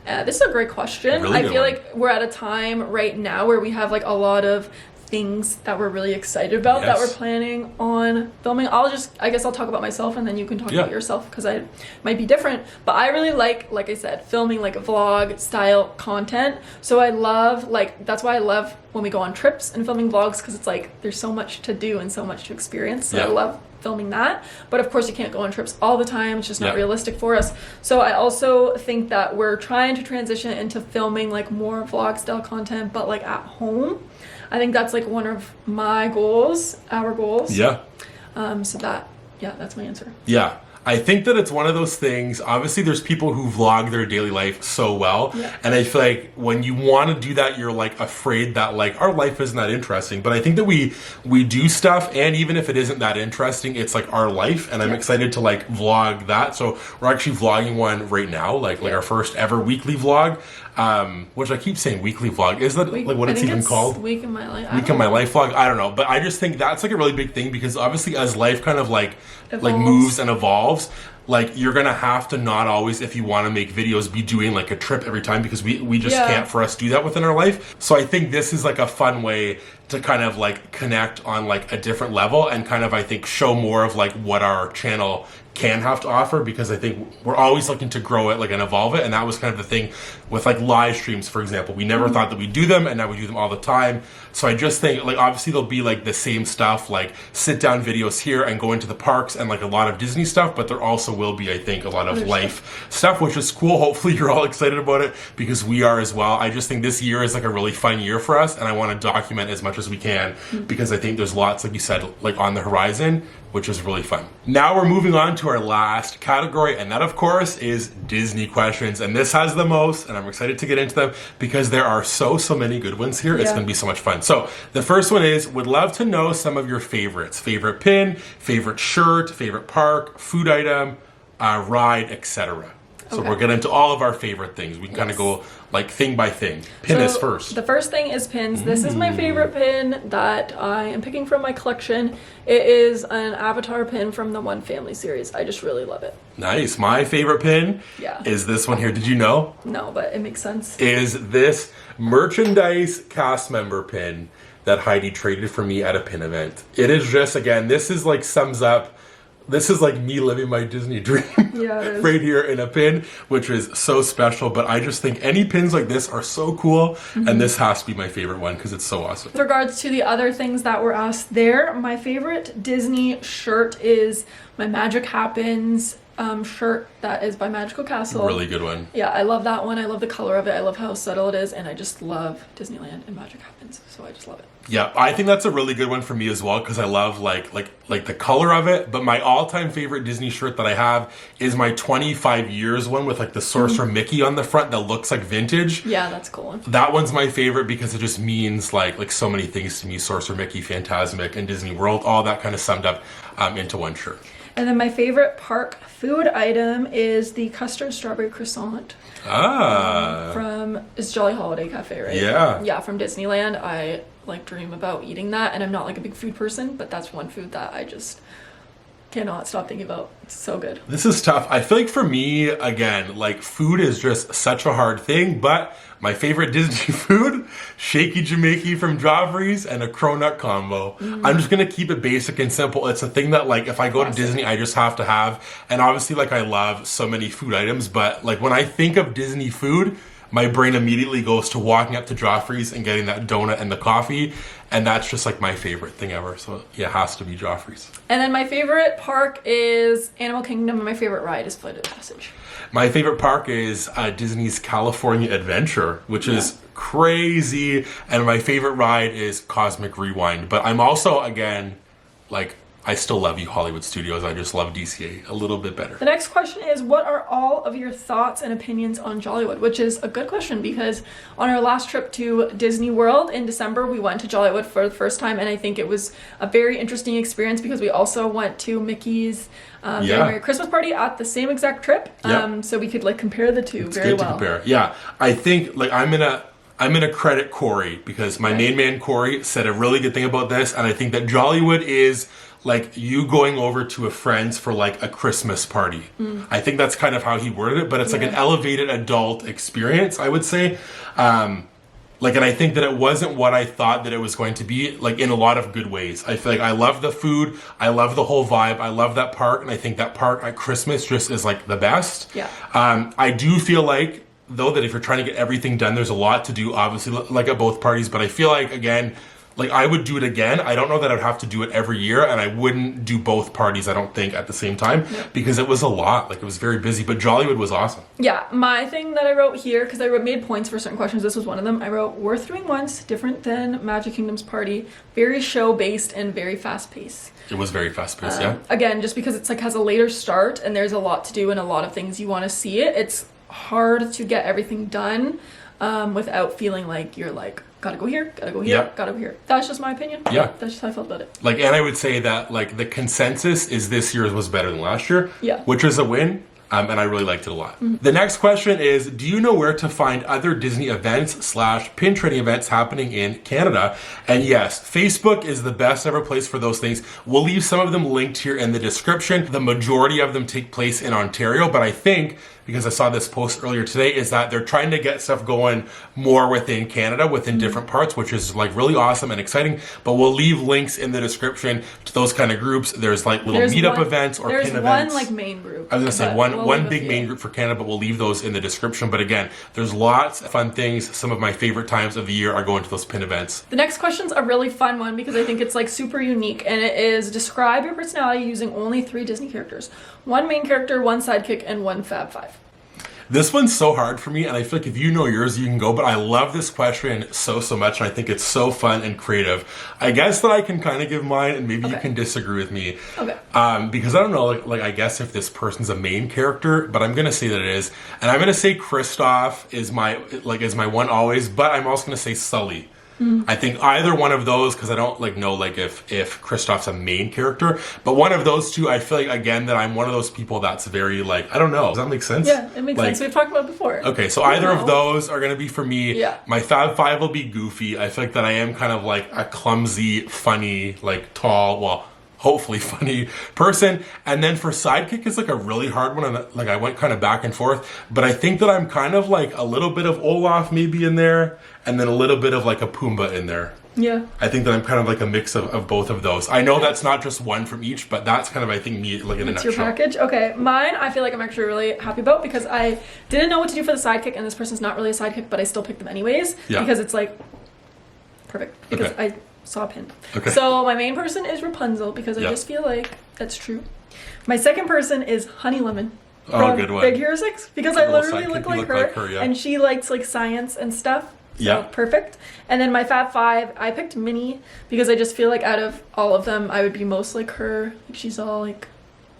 This is a great question. Really I feel like we're at a time right now where we have like a lot of things that we're really excited about that we're planning on filming. I guess I'll talk about myself, and then you can talk about yourself, because I might be different. But I really like I said, filming like a vlog style content. So I love that's why I love when we go on trips and filming vlogs, because it's like there's so much to do and so much to experience. So I love filming that, but of course you can't go on trips all the time. It's just not realistic for us. So I also think that we're trying to transition into filming like more vlog style content, but like at home. I think that's like one of my goals, our goals. So that's my answer. I think that it's one of those things, obviously there's people who vlog their daily life so well, and I feel like when you want to do that, you're like afraid that like our life isn't that interesting. But I think that we do stuff, and even if it isn't that interesting, it's like our life, and I'm excited to like vlog that. So we're actually vlogging one right now, like our first ever weekly vlog, which I keep saying weekly vlog. Is that like what it's even called? Week in my life. Week in my life vlog. I don't know, but I just think that's like a really big thing, because obviously as life kind of like moves and evolves, like you're gonna have to not always, if you want to make videos, be doing like a trip every time, because we just can't for us do that within our life. So I think this is like a fun way to kind of like connect on like a different level, and kind of I think show more of like what our channel can have to offer, because I think we're always looking to grow it like and evolve it. And that was kind of the thing with like live streams, for example. We never thought that we'd do them, and now we do them all the time. So I just think like obviously there'll be like the same stuff, like sit down videos here and go into the parks and like a lot of Disney stuff, but there also will be, I think, a lot of life stuff, which is cool. Hopefully you're all excited about it, because we are as well. I just think this year is like a really fun year for us, and I want to document as much as we can, because I think there's lots, like you said, like on the horizon, which is really fun. Now we're moving on to our last category, and that of course is Disney questions. And this has the most, and I'm excited to get into them because there are so many good ones here. It's gonna be so much fun. So the first one is, would love to know some of your favorites. Favorite pin, favorite shirt, favorite park, food item, ride, etc. So we're getting into all of our favorite things. We can kind of go like thing by thing. Pin is first. The first thing is pins. This is my favorite pin that I am picking from my collection. It is an Avatar pin from the One Family series. I just really love it. Nice. My favorite pin is this one here. Did you know? No, but it makes sense. Is this merchandise cast member pin that Heidi traded for me at a pin event. It is just, again, this is like sums up, this is like me living my Disney dream right here in a pin, which is so special. But I just think any pins like this are so cool, and this has to be my favorite one because it's so awesome. With regards to the other things that were asked there, my favorite Disney shirt is my Magic Happens shirt that is by Magical Castle. Really good one. Yeah, I love that one. I love the color of it. I love how subtle it is, and I just love Disneyland and Magic Happens, so I just love it. Yeah, I think that's a really good one for me as well because I love like the color of it. But my all-time favorite Disney shirt that I have is my 25 years one with like the Sorcerer Mickey on the front that looks like vintage. Yeah, that's a cool one. That one's my favorite because it just means like so many things to me. Sorcerer Mickey, Fantasmic, and Disney World, all that kind of summed up into one shirt. And then my favorite park food item is the custard strawberry croissant. From it's Jolly Holiday Cafe, right? Yeah. Yeah, from Disneyland. I like dream about eating that, and I'm not like a big food person, but that's one food that I just cannot stop thinking about. It's so good. This is tough. I feel like for me, again, like food is just such a hard thing, but my favorite Disney food, Shaky Jamaica from Joffrey's and a cronut combo. I'm just gonna keep it basic and simple. It's a thing that like if I go to Disney, I just have to have. And obviously like I love so many food items, but like when I think of Disney food, my brain immediately goes to walking up to Joffrey's and getting that donut and the coffee. And that's just like my favorite thing ever. So yeah, it has to be Joffrey's. And then my favorite park is Animal Kingdom, and my favorite ride is Flight of Passage. My favorite park is Disney's California Adventure, which is crazy. And my favorite ride is Cosmic Rewind. But I'm also, again, like, I still love you, Hollywood Studios. I just love DCA a little bit better. The next question is, what are all of your thoughts and opinions on Jollywood? Which is a good question because on our last trip to Disney World in December, we went to Jollywood for the first time, and I think it was a very interesting experience because we also went to Mickey's Very Merry Christmas Party at the same exact trip. So we could like compare the two very well. It's good to compare. Yeah, I think like I'm gonna credit Corey because my main man Corey said a really good thing about this, and I think that Jollywood is like you going over to a friend's for like a Christmas party. I think that's kind of how he worded it, but it's like an elevated adult experience, I would say. Like, and I think that it wasn't what I thought that it was going to be, like in a lot of good ways. I feel like I love the food, I love the whole vibe, I love that park, and I think that park at Christmas just is like the best. Yeah. I do feel like, though, that if you're trying to get everything done, there's a lot to do, obviously, like at both parties, but I feel like, again, like I would do it again. I don't know that I'd have to do it every year, and I wouldn't do both parties, I don't think, at the same time, because it was a lot. Like, it was very busy, but Jollywood was awesome. Yeah, my thing that I wrote here, because I made points for certain questions, this was one of them. I wrote, worth doing once, different than Magic Kingdom's party, very show-based and very fast-paced. It was very fast-paced, yeah. Again, just because it's like has a later start and there's a lot to do and a lot of things you want to see it's hard to get everything done without feeling like you're like, gotta go here, gotta go here, gotta go here. That's just my opinion. Yeah. That's just how I felt about it. Like, and I would say that, like, the consensus is this year's was better than last year. Yeah. Which is a win. And I really liked it a lot. The next question is, do you know where to find other Disney events / pin trading events happening in Canada? And yes, Facebook is the best ever place for those things. We'll leave some of them linked here in the description. The majority of them take place in Ontario, but I think, because I saw this post earlier today, is that they're trying to get stuff going more within Canada, within different parts, which is like really awesome and exciting. But we'll leave links in the description to those kind of groups. There's like little meetup events or pin events. There's one like main group. I was gonna say one big main group for Canada, but we'll leave those in the description. But again, there's lots of fun things. Some of my favorite times of the year are going to those pin events. The next question's a really fun one because I think it's like super unique, and it is, describe your personality using only 3 Disney characters. 1 main character, 1 sidekick, and 1 Fab 5. This one's so hard for me, and I feel like if you know yours, you can go, but I love this question so much, and I think it's so fun and creative. I guess that I can kind of give mine, and maybe you can disagree with me. Okay. Because I don't know, like I guess if this person's a main character, but I'm going to say that it is. And I'm going to say Kristoff is my one always, but I'm also going to say Sully. I think either one of those, because I don't know if Kristoff's a main character, but one of those two, I feel like, again, that I'm one of those people that's very I don't know. Does that make sense? Yeah, it makes sense. We've talked about it before. Okay, so either of those are going to be for me. Yeah. My Fab 5 will be Goofy. I feel like that I am kind of like a clumsy, funny, tall, well, hopefully funny person. And then for sidekick is a really hard one, and I went kind of back and forth, but I think that I'm kind of a little bit of Olaf maybe in there, and then a little bit of a Pumbaa in there. Yeah. I think that I'm kind of a mix of both of those. I know that's not just one from each, but that's kind of, I think, me in a nutshell. It's your package? Okay. Mine, I feel like I'm actually really happy about, because I didn't know what to do for the sidekick, and this person's not really a sidekick, but I still picked them anyways. Yeah. Because it's perfect. Because I saw a pin. Okay. So my main person is Rapunzel, because I just feel like that's true. My second person is Honey Lemon. Oh, good one. Big Hero 6, because I literally look like her, and she likes science and stuff. So perfect. And then my Fab 5, I picked Minnie, because I just feel like out of all of them, I would be most like her. She's all yeah,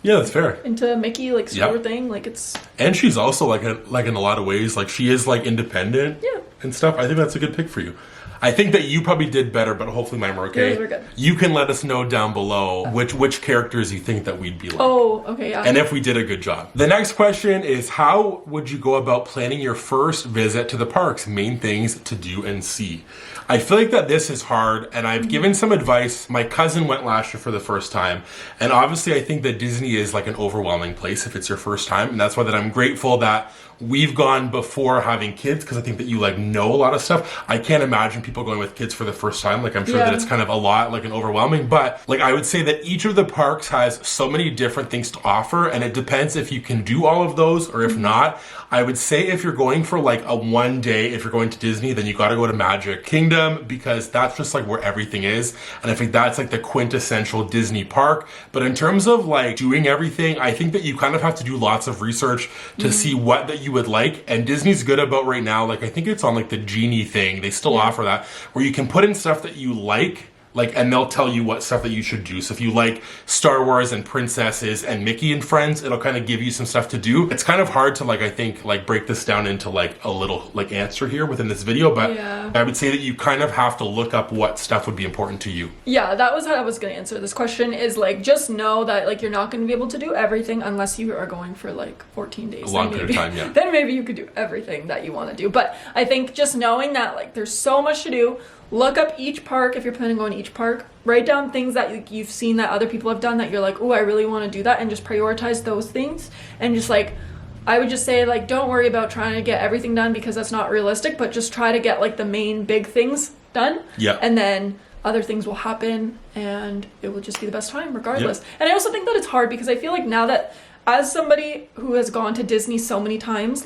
that's fair. into Mickey, store thing, it's. And she's also in a lot of ways, she is independent. And stuff. I think that's a good pick for you. I think that you probably did better, but hopefully mine were okay. Yours were good. You can let us know down below which characters you think that we'd be like. Oh, okay, yeah. And if we did a good job. The next question is, how would you go about planning your first visit to the parks? Main things to do and see. I feel like that this is hard, and I've given some advice. My cousin went last year for the first time, and obviously I think that Disney is an overwhelming place if it's your first time, and that's why that I'm grateful that we've gone before having kids, because I think that you know a lot of stuff. I can't imagine people going with kids for the first time. I'm sure that it's kind of a lot, and overwhelming, but I would say that each of the parks has so many different things to offer, and it depends if you can do all of those or if not. I would say if you're going for a one day, if you're going to Disney, then you got to go to Magic Kingdom, because that's just where everything is, and I think that's the quintessential Disney park. But in terms of doing everything, I think that you kind of have to do lots of research to see what that you would like, and Disney's good about right now, I think it's on the Genie thing, they still offer that, where you can put in stuff that you like, and they'll tell you what stuff that you should do. So if you like Star Wars and princesses and Mickey and Friends, it'll kind of give you some stuff to do. It's kind of hard to I think break this down into a little answer here within this video, but I would say that you kind of have to look up what stuff would be important to you. Yeah, that was how I was going to answer this question, is just know that you're not going to be able to do everything unless you are going for 14 days. A long period of time, yeah. Then maybe you could do everything that you want to do. But I think just knowing that there's so much to do. Look up each park if you're planning on each park. Write down things that you've seen that other people have done that you're oh, I really want to do that, and just prioritize those things. And just I would just say don't worry about trying to get everything done, because that's not realistic, but just try to get the main big things done. Yeah. And then other things will happen, and it will just be the best time regardless. Yep. And I also think that it's hard, because I feel now that as somebody who has gone to Disney so many times,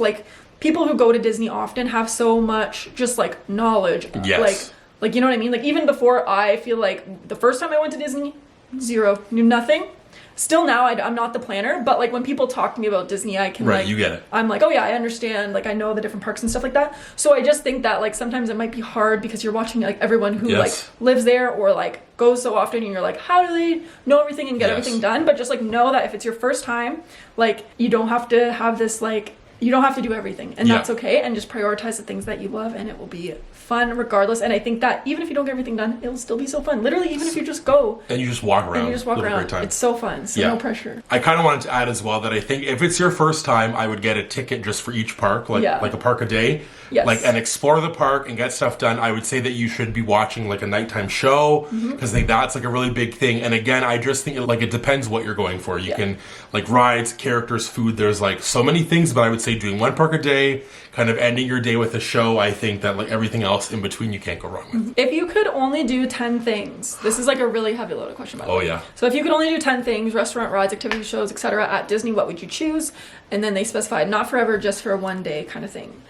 people who go to Disney often have so much just knowledge. Yes. Like, you know what I mean? Like, even before, I feel like the first time I went to Disney, zero, knew nothing. Still now, I'm not the planner, but like when people talk to me about Disney, I can right, like, you get it. I'm like, oh yeah, I understand. Like I know the different parks and stuff like that. So I just think that like sometimes it might be hard because you're watching like everyone who like lives there or like goes so often, and you're like, how do they know everything and get everything done? But just like know that if it's your first time, like you don't have to have this like, you don't have to do everything, and that's okay, and just prioritize the things that you love, and it will be fun regardless. And I think that even if you don't get everything done, it'll still be so fun. Literally, even if you just go and you just walk around, and it's so fun. So no pressure. I kind of wanted to add as well that I think if it's your first time, I would get a ticket just for each park, like a park a day, like and explore the park and get stuff done. I would say that you should be watching like a nighttime show because I think that's like a really big thing. And again, I just think like it depends what you're going for. You can like rides, characters, food. There's like so many things, but I would say doing one park a day, kind of ending your day with a show. I think that like everything else in between you can't go wrong with. If you could only do 10 things, this is like a really heavy loaded question, by the way. Yeah. So if you could only do 10 things, restaurant, rides, activities, shows, etc. at Disney, what would you choose? And then they specified not forever, just for a one day kind of thing.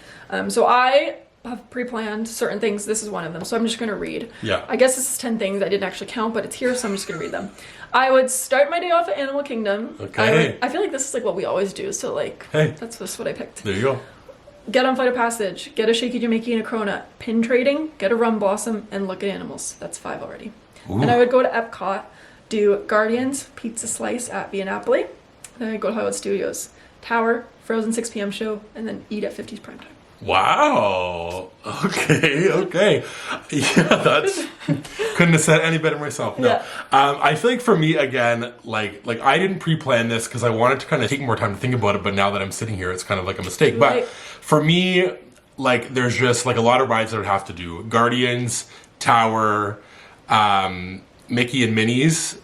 So I have pre-planned certain things. This is one of them. So I'm just going to read. Yeah. I guess this is 10 things. I didn't actually count, but it's here, so I'm just going to read them. I would start my day off at Animal Kingdom. Okay. I feel like this is like what we always do. So like, that's just what I picked. There you go. Get on Flight of Passage, get a Shaky Jamaican and a Cronut, pin trading, get a rum blossom, and look at animals. That's 5 already. Ooh. And I would go to Epcot, do Guardians, Pizza Slice at Via Napoli. Then I'd go to Hollywood Studios, Tower, Frozen 6 p.m. show, and then eat at 50's Primetime. Wow. Okay. Yeah, that's couldn't have said any better myself. No. I feel like for me again, like I didn't pre-plan this because I wanted to kind of take more time to think about it, but now that I'm sitting here, it's kind of like a mistake. Right. But for me, like there's just like a lot of rides that I would have to do. Guardians, Tower, Mickey and Minnie's.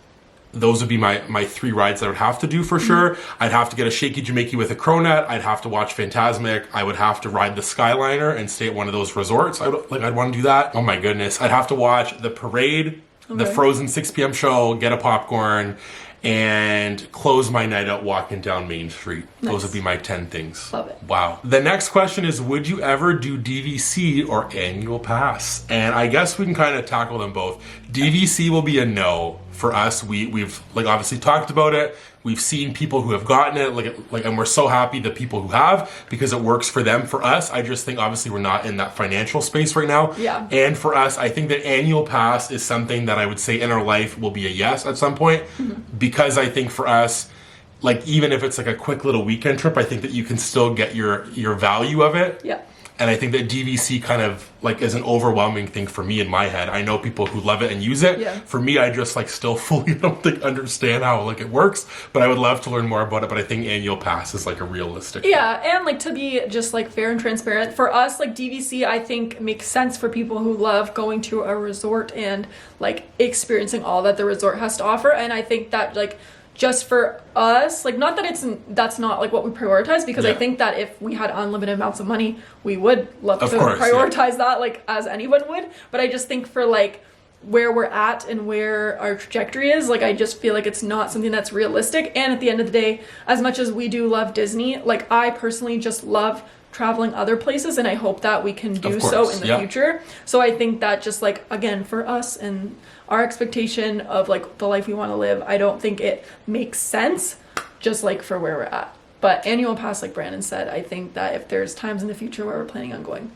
Those would be my 3 rides that I would have to do for sure. I'd have to get a Shaky Jamaican with a Cronut. I'd have to watch Fantasmic. I would have to ride the Skyliner and stay at one of those resorts. I'd want to do that. Oh my goodness. I'd have to watch the parade, the Frozen 6 p.m. show, get a popcorn, and close my night out walking down Main Street. Nice. Those would be my 10 things. Love it. Wow. The next question is, would you ever do DVC or annual pass? And I guess we can kind of tackle them both. DVC will be a no for us. We've like obviously talked about it. We've seen people who have gotten it, and we're so happy the people who have, because it works for them. For us, I just think obviously we're not in that financial space right now. Yeah. And for us, I think that annual pass is something that I would say in our life will be a yes at some point, because I think for us, like even if it's like a quick little weekend trip, I think that you can still get your value of it. Yeah. And I think that DVC kind of like is an overwhelming thing for me in my head. I know people who love it and use it. Yeah. For me, I just like still fully don't think understand how like it works, but I would love to learn more about it. But I think annual pass is like a realistic thing. And like to be just like fair and transparent for us, like DVC I think makes sense for people who love going to a resort and like experiencing all that the resort has to offer. And I think that like just for us, like not that that's not like what we prioritize, because I think that if we had unlimited amounts of money, we would love to prioritize that like as anyone would. But I just think for like where we're at and where our trajectory is, like I just feel like it's not something that's realistic. And at the end of the day, as much as we do love Disney, like I personally just love traveling other places, and I hope that we can do so in the future. So I think that just like again for us and our expectation of like the life we want to live, I don't think it makes sense just like for where we're at. But annual pass, like Brandon said, I think that if there's times in the future where we're planning on going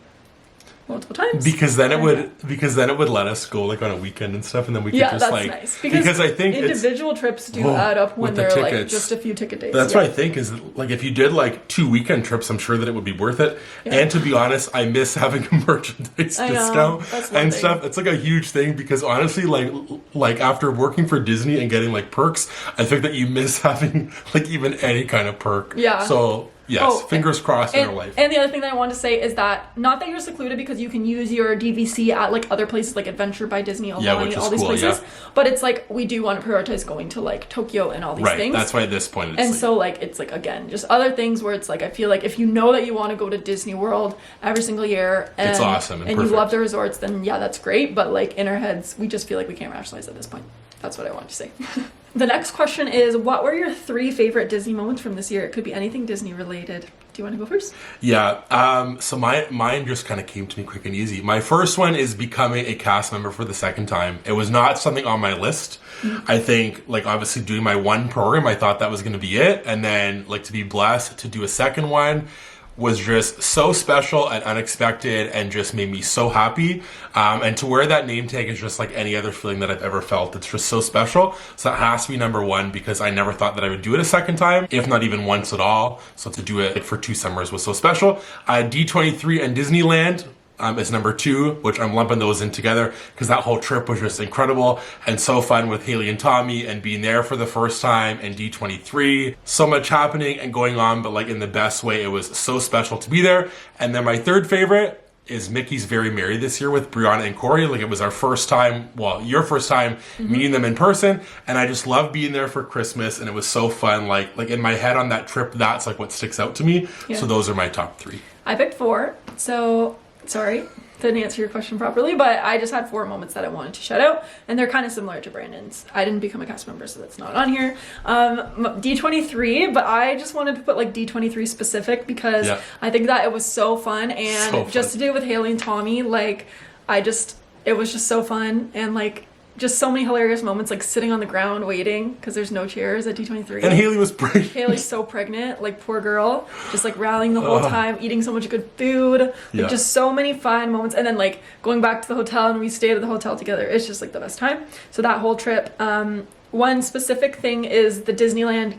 multiple times, because then it would let us go like on a weekend and stuff, and then we could just like nice. Because I think individual trips do add up when they're like just a few ticket days. That's what I think is like if you did like 2 weekend trips, I'm sure that it would be worth it. And to be honest, I miss having a merchandise discount and stuff. It's like a huge thing, because honestly, like after working for Disney and getting like perks, I think that you miss having like even any kind of perk. Yeah. So yes, fingers crossed in our life. And the other thing that I want to say is that not that you're secluded, because you can use your DVC at like other places like Adventure by Disney, Aulani, all these places. But it's like we do want to prioritize going to like Tokyo and all these things. That's why at this point it's and like, so like it's like again just other things where it's like I feel like if you know that you want to go to Disney World every single year and it's awesome and you love the resorts, then that's great. But like in our heads, we just feel like we can't rationalize at this point. That's what I want to say. The next question is, what were your 3 favorite Disney moments from this year? It could be anything Disney related. Do you want to go first? Yeah, so mine just kind of came to me quick and easy. My first one is becoming a cast member for the second time. It was not something on my list. I think, like, obviously doing my one program, I thought that was going to be it. And then, like, to be blessed to do a second one was just so special and unexpected and just made me so happy. And to wear that name tag is just like any other feeling that I've ever felt. It's just so special. So that has to be number one because I never thought that I would do it a second time, if not even once at all. So to do it for 2 summers was so special. D23 and Disneyland is number 2, which I'm lumping those in together because that whole trip was just incredible and so fun with Haley and Tommy and being there for the first time, and D23. So much happening and going on, but like in the best way. It was so special to be there. And then my third favorite is Mickey's Very Merry this year with Brianna and Corey. Like, it was our first time, well, your first time meeting them in person, and I just love being there for Christmas, and it was so fun. Like in my head on that trip, that's like what sticks out to me. So those are my top 3. I picked 4, so sorry, didn't answer your question properly, but I just had 4 moments that I wanted to shout out, and they're kind of similar to Brandon's. I didn't become a cast member, so that's not on here. D23, but I just wanted to put like D23 specific because I think that it was so fun, and just to do it with Haley and Tommy, like it was just so fun, and like just so many hilarious moments, like sitting on the ground waiting because there's no chairs at D23. And Haley was pregnant. Haley's so pregnant, like poor girl, just like rallying the whole time, eating so much good food, like just so many fun moments. And then like going back to the hotel, and we stayed at the hotel together. It's just like the best time. So that whole trip. One specific thing is the Disneyland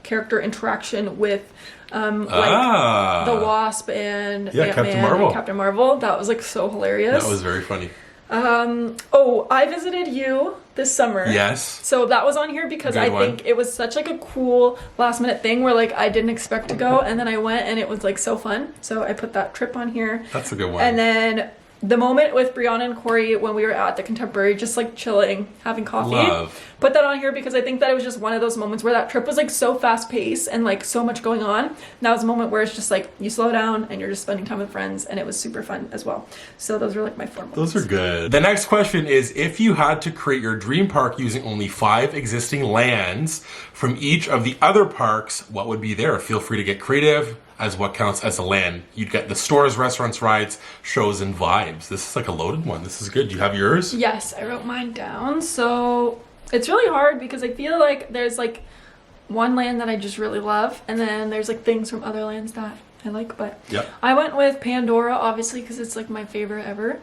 character interaction with like the Wasp and Captain Marvel. And Captain Marvel. That was like so hilarious. That was very funny. I visited you this summer. Yes. So that was on here because I think it was such like a cool last minute thing where like I didn't expect to go, and then I went and it was like so fun. So I put that trip on here. That's a good one. And then the moment with Brianna and Corey when we were at the Contemporary, just like chilling, having coffee. Love. Put that on here because I think that it was just one of those moments where that trip was like so fast paced and like so much going on. And that was a moment where it's just like you slow down and you're just spending time with friends, and it was super fun as well. So those were like my 4 moments. Those are good. The next question is, if you had to create your dream park using only 5 existing lands from each of the other parks, what would be there? Feel free to get creative as what counts as a land. You'd get the stores, restaurants, rides, shows, and vibes. This is like a loaded one. This is good. Do you have yours? Yes, I wrote mine down. So it's really hard because I feel like there's like one land that I just really love, and then there's like things from other lands that I like, but I went with Pandora, obviously, because it's like my favorite ever.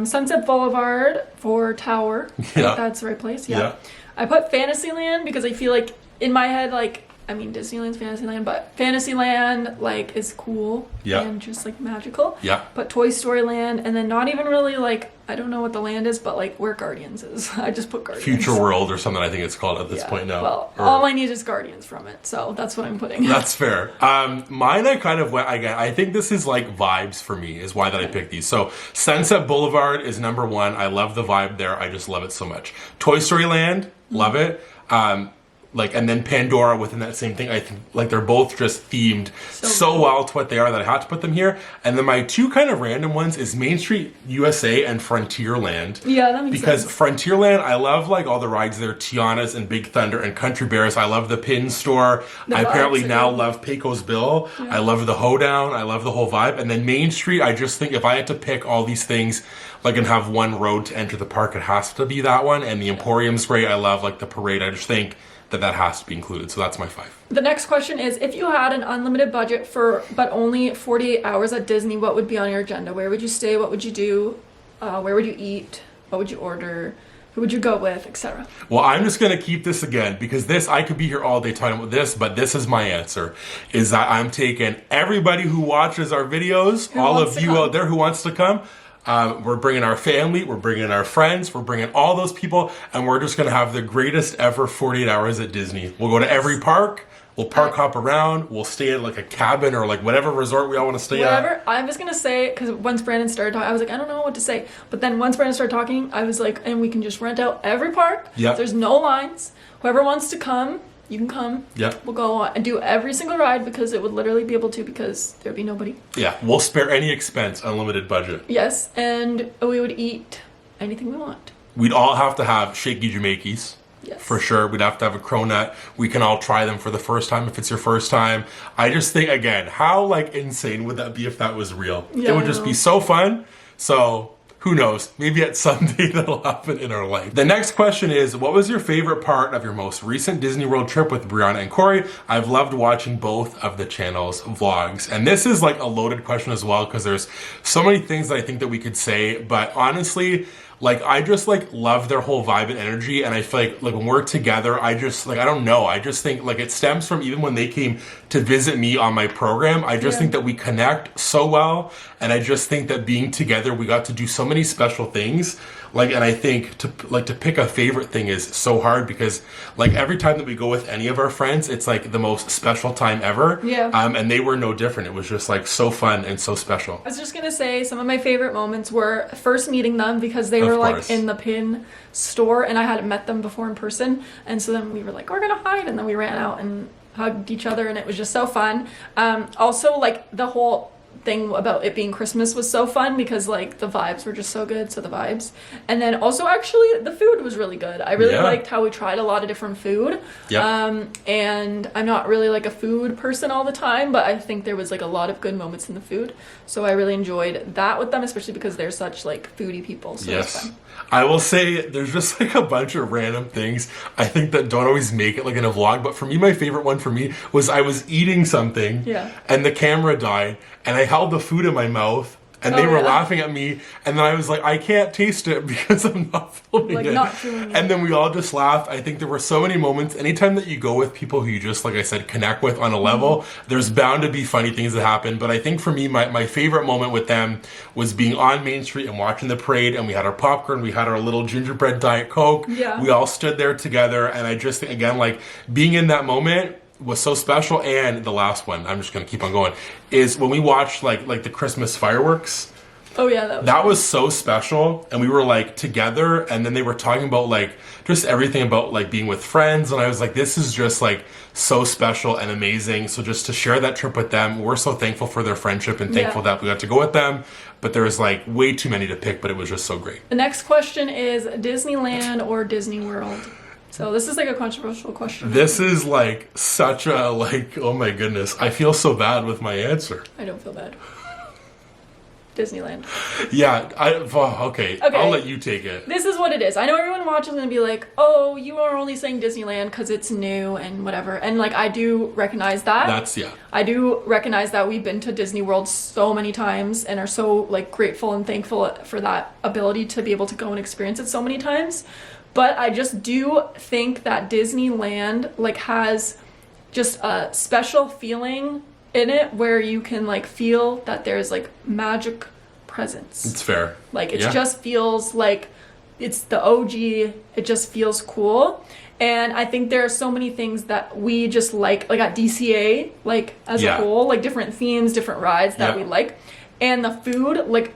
Sunset Boulevard for Tower. I think that's the right place. I put Fantasyland because I feel like in my head, like, I mean, Disneyland's Fantasyland, but Fantasyland, like, is cool and just, like, magical. But Toy Story Land, and then not even really, like, I don't know what the land is, but, like, where Guardians is. I just put Guardians. Future World or something, I think it's called at this point now. Well, all I need is Guardians from it, so that's what I'm putting. That's fair. Mine, I kind of went, I think this is, like, vibes for me, is why that I picked these. So, Sunset Boulevard is number 1. I love the vibe there. I just love it so much. Toy Story Land, love it. Like, and then Pandora within that same thing. I think like they're both just themed so well to what they are that I had to put them here. And then my 2 kind of random ones is Main Street USA and Frontierland. Yeah, that makes sense. Because Frontierland, I love like all the rides there, Tiana's and Big Thunder and Country Bears. I love the pin store. I apparently now love Pecos Bill. I love the hoedown. I love the whole vibe. And then Main Street, I just think if I had to pick all these things, like, and have one road to enter the park, it has to be that one. And the Emporium's great. I love like the parade. I just think that has to be included. So that's my 5. The next question is, if you had an unlimited budget but only 48 hours at Disney, what would be on your agenda? Where would you stay? What would you do? Where would you eat? What would you order? Who would you go with, etc.? Well, I'm just going to keep this again because this, I could be here all day talking about this, but this is my answer, is that I'm taking everybody who watches our videos, all of you out there who wants to come. We're bringing our family, we're bringing our friends, we're bringing all those people, and we're just going to have the greatest ever 48 hours at Disney. We'll go to every park, we'll park hop around, we'll stay at like a cabin or like whatever resort we all want to stay at. I was going to say, because once Brandon started talking, I was like, I don't know what to say. But then once Brandon started talking, I was like, and we can just rent out every park. There's no lines. Whoever wants to come, you can come. We'll go and do every single ride because it would literally be able to because there'd be nobody. We'll spare any expense, unlimited budget. Yes, and we would eat anything we want. We'd all have to have shaky Jamaicas. Yes. For sure. We'd have to have a cronut. We can all try them for the first time if it's your first time. I just think, again, how like insane would that be if that was real? Yeah, it would just be so fun. So who knows? Maybe at some day that'll happen in our life. The next question is, what was your favorite part of your most recent Disney World trip with Brianna and Corey? I've loved watching both of the channel's vlogs. And this is like a loaded question as well, because there's so many things that I think that we could say, but honestly, like, I just like love their whole vibe and energy, and I feel like when we're together, I just like, I don't know, I just think like it stems from even when they came to visit me on my program. I just think that we connect so well, and I just think that being together, we got to do so many special things. Like, and I think to pick a favorite thing is so hard, because like every time that we go with any of our friends, it's like the most special time ever. Yeah. And they were no different. It was just like so fun and so special. I was just gonna say some of my favorite moments were first meeting them, because they were like in the pin store and I hadn't met them before in person, and so then we were like, we're gonna hide, and then we ran out and hugged each other, and it was just so fun. Also, like the whole thing about it being Christmas was so fun, because like the vibes were just so good. So the vibes, and then also actually the food was really good. I really liked how we tried a lot of different food. And I'm not really like a food person all the time, but I think there was like a lot of good moments in the food, so I really enjoyed that with them, especially because they're such like foodie people. So yes. It was fun. I will say there's just like a bunch of random things I think that don't always make it like in a vlog, but for me, my favorite one for me was I was eating something and the camera died and I held the food in my mouth and they were laughing at me, and then I was like, I can't taste it because I'm not filming it. Not filming it. And then we all just laughed. I think there were so many moments. Anytime that you go with people who you just, like I said, connect with on a level, there's bound to be funny things that happen. But I think for me, my favorite moment with them was being on Main Street and watching the parade, and we had our popcorn, we had our little gingerbread Diet Coke. Yeah. We all stood there together, and I just think, again, like being in that moment was so special. And the last one, I'm just gonna keep on going, is when we watched like the Christmas fireworks. Oh yeah, that was so special, and we were like together, and then they were talking about like just everything about like being with friends, and I was like, this is just like so special and amazing. So just to share that trip with them, we're so thankful for their friendship and thankful that we got to go with them. But there was like way too many to pick, but it was just so great. The next question is Disneyland or Disney World? So this is like a controversial question. This is like such a like, oh my goodness, I feel so bad with my answer. I don't feel bad. Disneyland. Yeah, okay, I'll let you take it. This is what it is. I know everyone watching is going to be like, oh, you are only saying Disneyland because it's new and whatever. And like, I do recognize that. I do recognize that we've been to Disney World so many times and are so like grateful and thankful for that ability to be able to go and experience it so many times. But I just do think that Disneyland like has just a special feeling in it where you can like feel that there's like magic presence. It's fair. Like it just feels like it's the OG. It just feels cool. And I think there are so many things that we just like at DCA, like as a whole, like different themes, different rides that we like. And the food, like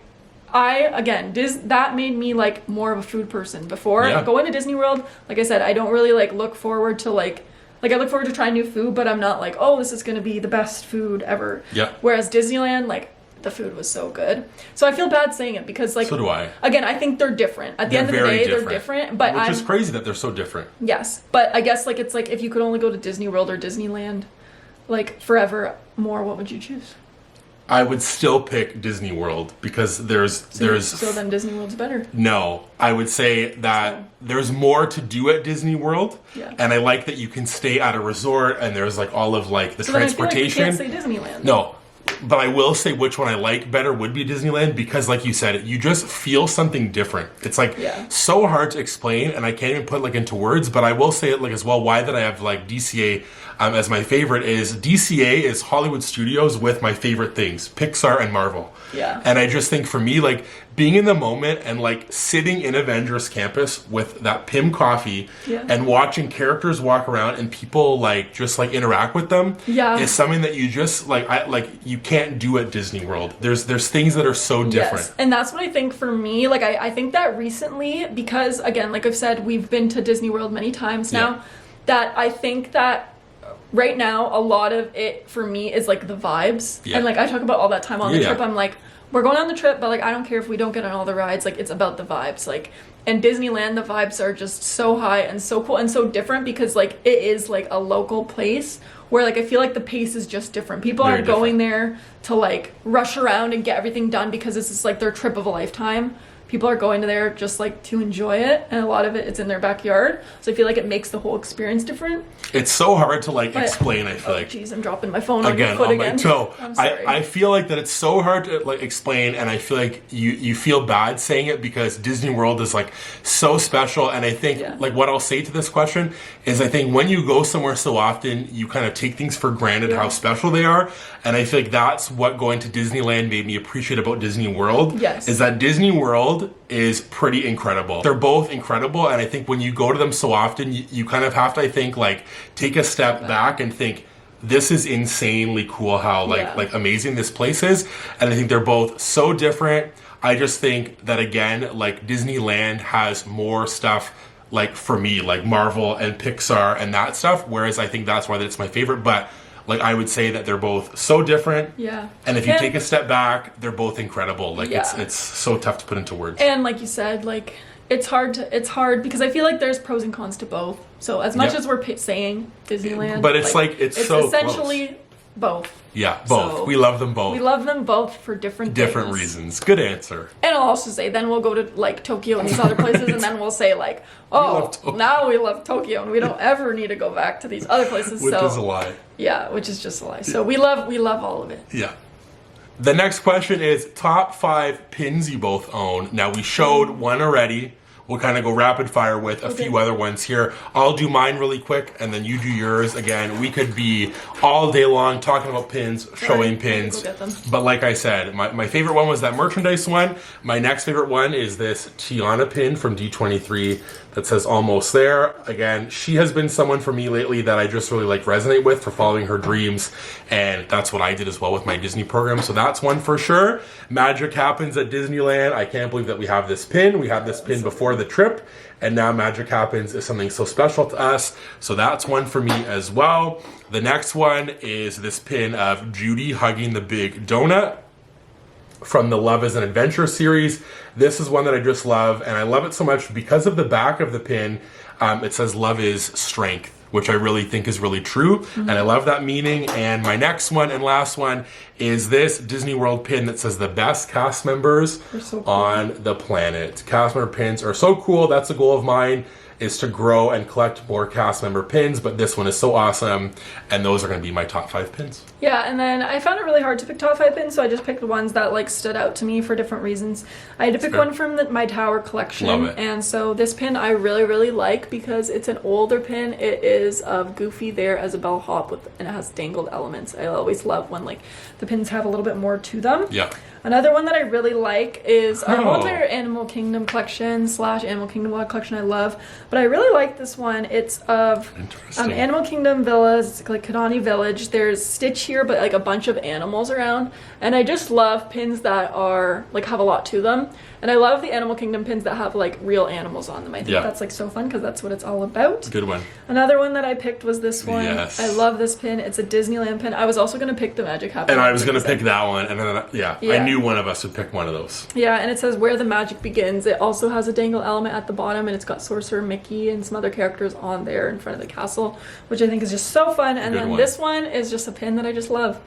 that made me like more of a food person. Before going to Disney World, like I said, I don't really like look forward to like I look forward to trying new food, but I'm not like, oh, this is going to be the best food ever. Yeah. Whereas Disneyland, like, the food was so good. So I feel bad saying it because, like... So do I. Again, I think they're different. At the end of the day, they're different. But Which is crazy that they're so different. Yes. But I guess, like, it's like, if you could only go to Disney World or Disneyland, like, forever more, what would you choose? I would still pick Disney World because So then Disney World's better. No, I would say that there's more to do at Disney World, and I like that you can stay at a resort and there's like all of like the transportation. Then I feel like you can't say Disneyland. No, but I will say which one I like better would be Disneyland because, like you said, you just feel something different. It's like so hard to explain, and I can't even put like into words. But I will say it like as well. Why that I have like DCA as my favorite is DCA is Hollywood Studios with my favorite things, Pixar and Marvel. Yeah. And I just think for me, like being in the moment and like sitting in Avengers Campus with that Pim coffee and watching characters walk around and people like just like interact with them is something that you just like you can't do at Disney World. There's things that are so different. Yes. And that's what I think for me, like I think that recently, because again, like I've said, we've been to Disney World many times now, that I think that right now, a lot of it for me is like the vibes. And like I talk about all that time on the trip. I'm like, we're going on the trip, but like I don't care if we don't get on all the rides. Like it's about the vibes. Like And Disneyland, the vibes are just so high and so cool and so different because like it is like a local place where like I feel like the pace is just different. People aren't going there to like rush around and get everything done because this is like their trip of a lifetime. People are going to there just like to enjoy it, and a lot of it's in their backyard. So I feel like it makes the whole experience different. It's so hard to like explain. I feel like. Jeez, I'm dropping my phone again, on your foot again. My toe. I'm sorry. I feel like that it's so hard to like explain, and I feel like you feel bad saying it because Disney World is like so special. And I think like what I'll say to this question is I think when you go somewhere so often, you kind of take things for granted how special they are. And I feel like that's what going to Disneyland made me appreciate about Disney World. Yes. Is that Disney World is pretty incredible. They're both incredible, and I think when you go to them so often, you kind of have to, I think, like take a step back and think, this is insanely cool how like amazing this place is. And I think they're both so different. I just think that again, like Disneyland has more stuff like for me, like Marvel and Pixar and that stuff, whereas I think that's why it's my favorite. But like I would say that they're both so different. Yeah. And if you take a step back, they're both incredible. Like it's so tough to put into words. And like you said, like it's hard because I feel like there's pros and cons to both. So as much as we're saying Disneyland, but it's like it's so essentially close. Both. Yeah, both. So we love them both. We love them both for different reasons. Good answer. And I'll also say, then we'll go to like Tokyo and these other places, and then we'll say like, oh, now we love Tokyo, and we don't ever need to go back to these other places. Which is a lie. Yeah, which is just a lie. So we love all of it. Yeah. The next question is top 5 pins you both own. Now we showed one already. We'll kind of go rapid fire with a few other ones here. I'll do mine really quick, and then you do yours. Again, we could be all day long talking about pins, showing pins. But like I said, my favorite one was that merchandise one. My next favorite one is this Tiana pin from D23 that says almost there. Again, she has been someone for me lately that I just really like resonate with for following her dreams. And that's what I did as well with my Disney program. So that's one for sure. Magic happens at Disneyland. I can't believe that we have this pin. We had this pin before the trip, and now Magic Happens is something so special to us. So that's one for me as well. The next one is this pin of Judy hugging the big donut from the Love is an Adventure series. This is one that I just love, and I love it so much because of the back of the pin. It says love is strength, which I really think is really true, and I love that meaning. And my next one and last one is this Disney World pin that says the best cast members on the planet. Cast member pins are so cool. That's a goal of mine, is to grow and collect more cast member pins, but this one is so awesome, and those are going to be my top 5 pins. Yeah, and then I found it really hard to pick top 5 pins, so I just picked the ones that like stood out to me for different reasons. I had to pick one from my Tower collection. Love it. And so this pin I really, really like because it's an older pin. It is of Goofy there as a bellhop and it has dangled elements. I always love when like the pins have a little bit more to them. Yeah. Another one that I really like is our whole entire Animal Kingdom collection / Animal Kingdom collection I love. But I really like this one. It's of Animal Kingdom Villas. It's like Kidani Village. There's Stitch here, but like a bunch of animals around. And I just love pins that are like have a lot to them. And I love the Animal Kingdom pins that have like real animals on them. I think that's like so fun because that's what it's all about. Good one. Another one that I picked was this one. Yes. I love this pin. It's a Disneyland pin. I was also going to pick the Magic Happens. And I was going to pick that one. And then, I knew one of us would pick one of those. Yeah, and it says where the magic begins. It also has a dangle element at the bottom, and it's got Sorcerer Mickey and some other characters on there in front of the castle, which I think is just so fun. And then this one is just a pin that I just love.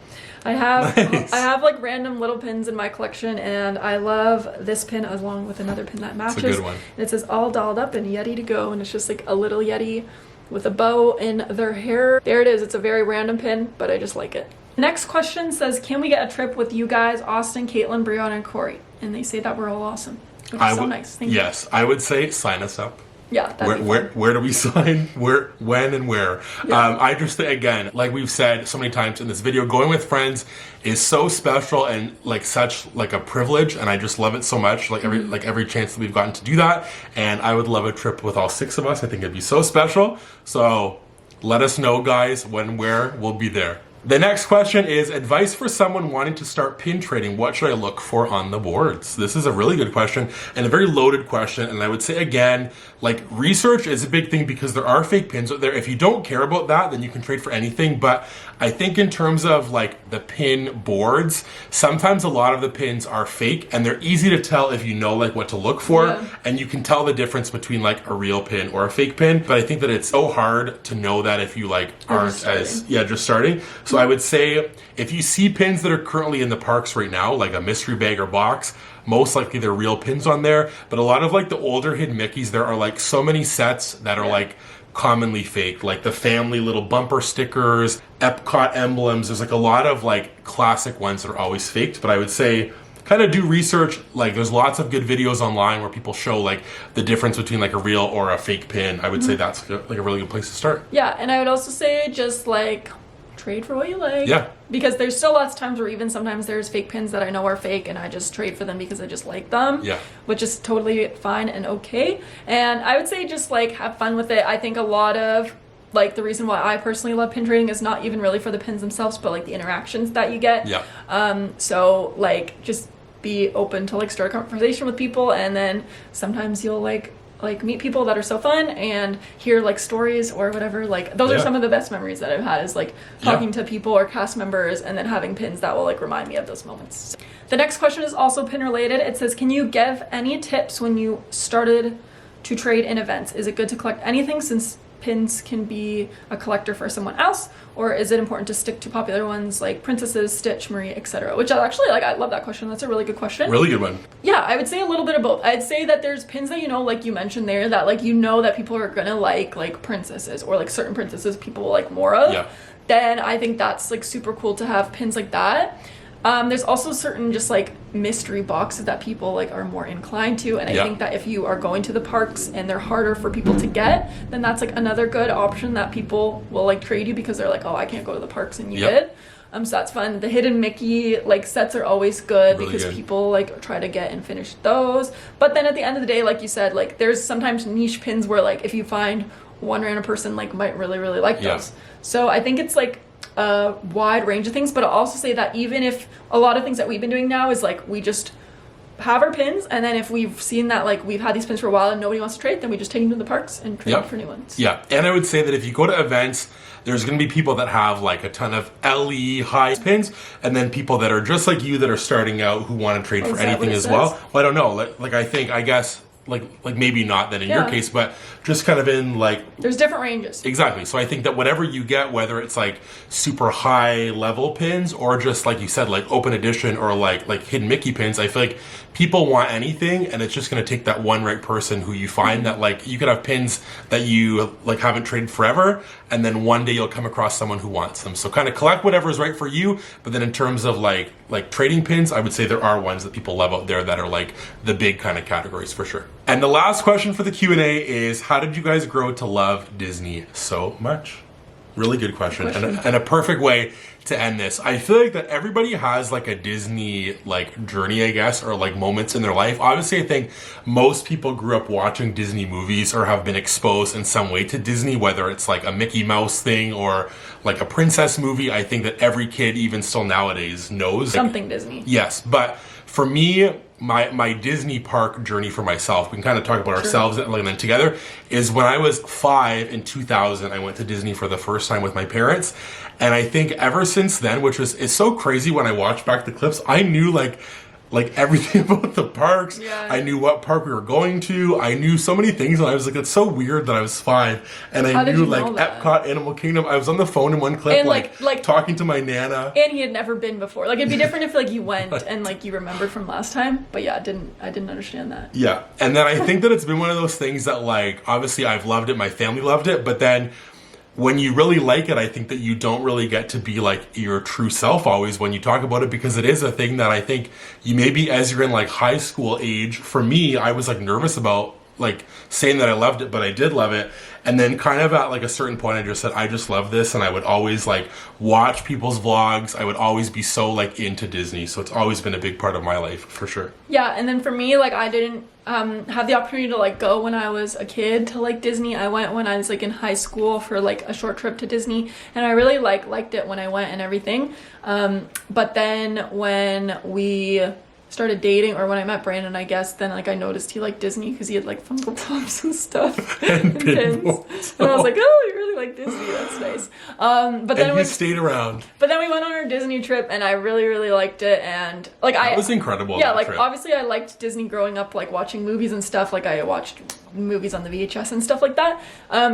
I have like random little pins in my collection, and I love this pin along with another pin that matches. It's a good one. And it says all dolled up and Yeti to go, and it's just like a little Yeti with a bow in their hair. There it is. It's a very random pin, but I just like it. Next question says, can we get a trip with you guys, Austin, Caitlin, Brianna, and Corey? And they say that we're all awesome, which is so nice. Thank you. Yes, I would say sign us up. Yeah, where do we sign? Where, when, and where? Yeah. I just think, again, like we've said so many times in this video, going with friends is so special and like such like a privilege, and I just love it so much. Like every chance that we've gotten to do that, and I would love a trip with all 6 of us. I think it'd be so special. So let us know, guys, when, where, we'll be there. The next question is advice for someone wanting to start pin trading. What should I look for on the boards? This is a really good question and a very loaded question. And I would say again, like research is a big thing because there are fake pins out there. If you don't care about that, then you can trade for anything. But I think in terms of like the pin boards, sometimes a lot of the pins are fake and they're easy to tell if you know like what to look for. Yeah. And you can tell the difference between like a real pin or a fake pin. But I think that it's so hard to know that if you like aren't just starting. So I would say if you see pins that are currently in the parks right now, like a mystery bag or box, most likely they're real pins on there. But a lot of like the older hidden Mickeys, there are like so many sets that are like commonly fake, like the family little bumper stickers, Epcot emblems. There's like a lot of like classic ones that are always faked. But I would say kind of do research. Like there's lots of good videos online where people show like the difference between like a real or a fake pin. I would say that's like a really good place to start. Yeah, and I would also say just like trade for what you like. Yeah. Because there's still lots of times where even sometimes there's fake pins that I know are fake and I just trade for them because I just like them. Yeah. Which is totally fine and okay. And I would say just like have fun with it. I think a lot of like the reason why I personally love pin trading is not even really for the pins themselves, but like the interactions that you get. Yeah. So like just be open to like start a conversation with people, and then sometimes you'll like meet people that are so fun and hear like stories or whatever. Like those are some of the best memories that I've had, is like talking to people or cast members and then having pins that will like remind me of those moments. The next question is also pin related. It says, can you give any tips when you started to trade in events? Is it good to collect anything since pins can be a collector for someone else, or is it important to stick to popular ones like princesses, Stitch, Marie, etc.? Which I actually like. I love that question. That's a really good question. Really good one. Yeah, I would say a little bit of both. I'd say that there's pins that, you know, like you mentioned there, that like you know that people are gonna like princesses, or like certain princesses people will like more of. Yeah. Then I think that's like super cool to have pins like that. There's also certain just like mystery boxes that people like are more inclined to, and I think that if you are going to the parks and they're harder for people to get, then that's like another good option that people will like trade you because they're like, oh, I can't go to the parks and you did. So that's fun. The hidden Mickey like sets are always good because people like try to get and finish those. But then at the end of the day, like you said, like there's sometimes niche pins where like if you find one random person like might really like those. So I think it's like a wide range of things, but I'll also say that even if a lot of things that we've been doing now is like we just have our pins, and then if we've seen that like we've had these pins for a while and nobody wants to trade, then we just take them to the parks and trade for new ones. Yeah, and I would say that if you go to events, there's going to be people that have like a ton of LE high pins, and then people that are just like you that are starting out who want to trade for anything as well. Well, I don't know. Like I guess like maybe not then in your case, but just kind of in like there's different ranges. Exactly. So I think that whatever you get, whether it's like super high level pins or just like you said, like open edition or like hidden Mickey pins, I feel like people want anything, and it's just going to take that one right person who you find that like you could have pins that you like haven't traded forever, and then one day you'll come across someone who wants them. So kind of collect whatever is right for you, but then in terms of like trading pins, I would say there are ones that people love out there that are like the big kind of categories for sure. And the last question for the Q&A is, how did you guys grow to love Disney so much? Really good question. And a perfect way to end this. I feel like that everybody has like a Disney like journey, I guess, or like moments in their life. Obviously, I think most people grew up watching Disney movies or have been exposed in some way to Disney, whether it's like a Mickey Mouse thing or like a princess movie. I think that every kid, even still nowadays, knows something Disney. Yes, but for me, my Disney park journey for myself, we can kind of talk about ourselves and then together, is when I was 5 in 2000, I went to Disney for the first time with my parents. And I think ever since then, which is it's so crazy when I watch back the clips, I knew like everything about the parks. Yeah. I knew what park we were going to. I knew so many things, and I was like, it's so weird that I was 5 and I knew like Epcot, Animal Kingdom. I was on the phone in one clip, and like talking to my Nana. And he had never been before. Like it'd be different if like you went and like you remembered from last time. But yeah, I didn't understand that. Yeah, and then I think that it's been one of those things that like obviously I've loved it, my family loved it, but then when you really like it, I think that you don't really get to be like your true self always when you talk about it, because it is a thing that I think you maybe as you're in like high school age, for me, I was like nervous about like saying that I loved it, but I did love it. And then kind of at like a certain point, I just said, I just love this. And I would always like watch people's vlogs. I would always be so like into Disney. So it's always been a big part of my life for sure. Yeah. And then for me, like I didn't have the opportunity to like go when I was a kid to like Disney. I went when I was like in high school for like a short trip to Disney, and I really liked it when I went and everything. But then when we started dating, or when I met Brandon, I guess, then like I noticed he liked Disney because he had like Funko Pops and stuff and pins. And I was like, oh, you really like Disney, that's nice. But then he stayed around. But then we went on our Disney trip, and I really liked it. And like that was incredible. Yeah, like trip. Obviously I liked Disney growing up, like watching movies and stuff. Like I watched movies on the VHS and stuff like that.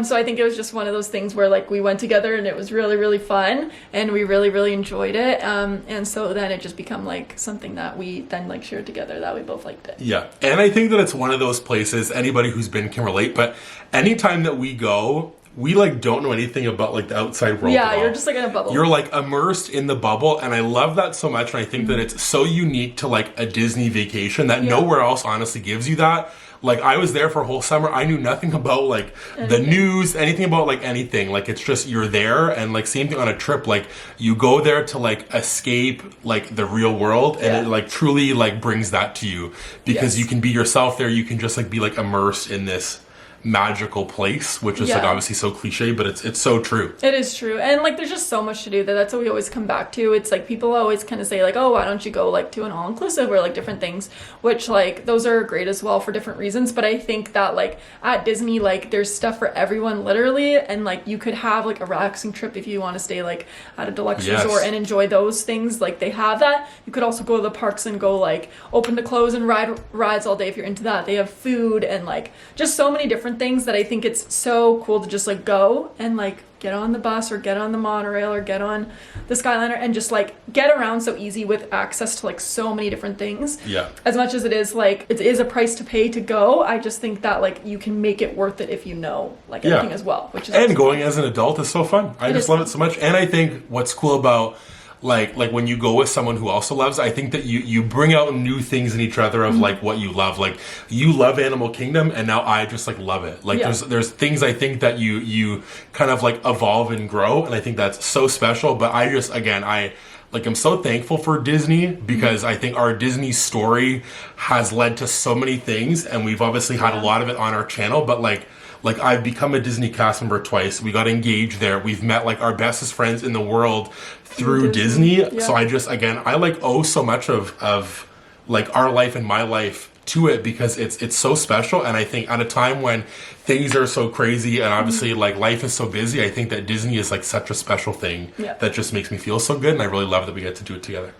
So I think it was just one of those things where like we went together and it was really fun, and we really enjoyed it. And so then it just became like something that we then like shared together, that we both liked it. Yeah. And I think that it's one of those places, anybody who's been can relate, but anytime that we go, we like don't know anything about like the outside world. Yeah, you're just like in a bubble. You're like immersed in the bubble, and I love that so much. And I think that it's so unique to like a Disney vacation that nowhere else honestly gives you that. Like I was there for a whole summer. I knew nothing about like the news, anything about like anything. Like it's just you're there, and like same thing on a trip. Like you go there to like escape like the real world, and it like truly like brings that to you because you can be yourself there. You can just like be like immersed in this magical place, which is like obviously so cliche, but it's so true. It is true. And like there's just so much to do that's what we always come back to. It's like people always kind of say like, oh, why don't you go like to an all-inclusive or like different things, which like those are great as well for different reasons. But I think that like at Disney, like there's stuff for everyone literally, and like you could have like a relaxing trip if you want to stay like at a deluxe resort and enjoy those things. Like they have that. You could also go to the parks and go like open to close and ride rides all day if you're into that. They have food and like just so many different things that I think it's so cool to just like go and like get on the bus or get on the monorail or get on the Skyliner and just like get around so easy with access to like so many different things. Yeah. As much as it is like it is a price to pay to go, I just think that like you can make it worth it if you know like everything as well. Which is and going as an adult is so fun. I just love it so much. And I think what's cool about like when you go with someone who also loves, I think that you bring out new things in each other of like what you love. Like you love Animal Kingdom, and now I just like love it. Like there's things I think that you kind of like evolve and grow, and I think that's so special. But I just I'm so thankful for Disney because I think our Disney story has led to so many things, and we've obviously had a lot of it on our channel, but like I've become a Disney cast member twice. We got engaged there. We've met like our bestest friends in the world through Disney. Yeah. So I like owe so much of like our life and my life to it because it's so special. And I think at a time when things are so crazy and obviously like life is so busy, I think that Disney is like such a special thing that just makes me feel so good. And I really love that we get to do it together.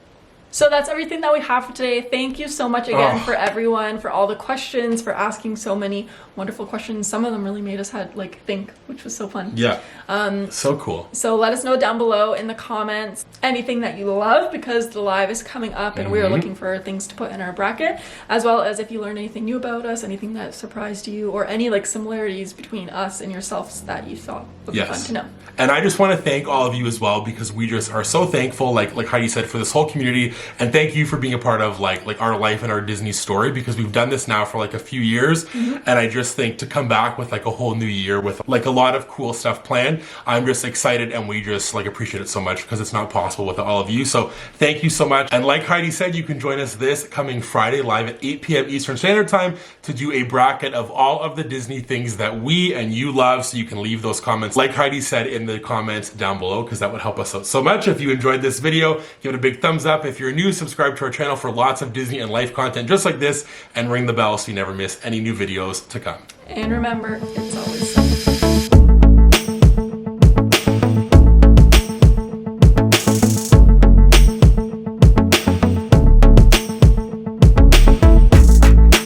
So that's everything that we have for today. Thank you so much again for everyone, for all the questions, for asking so many wonderful questions. Some of them really made us think, which was so fun. Yeah. So cool. So let us know down below in the comments anything that you love, because the live is coming up and we are looking for things to put in our bracket, as well as if you learned anything new about us, anything that surprised you, or any like similarities between us and yourselves that you thought would be fun to know. And I just want to thank all of you as well, because we just are so thankful, like Heidi said, for this whole community. And thank you for being a part of like our life and our Disney story, because we've done this now for like a few years. And I just think to come back with like a whole new year with like a lot of cool stuff planned, I'm just excited, and we just like appreciate it so much because it's not possible without all of you. So thank you so much. And like Heidi said, you can join us this coming Friday live at 8 p.m. Eastern Standard Time to do a bracket of all of the Disney things that we and you love. So you can leave those comments, like Heidi said, in the comments down below, because that would help us out so much. If you enjoyed this video, give it a big thumbs up. If you're new, subscribe to our channel for lots of Disney and life content just like this, and ring the bell so you never miss any new videos to come. And remember, it's always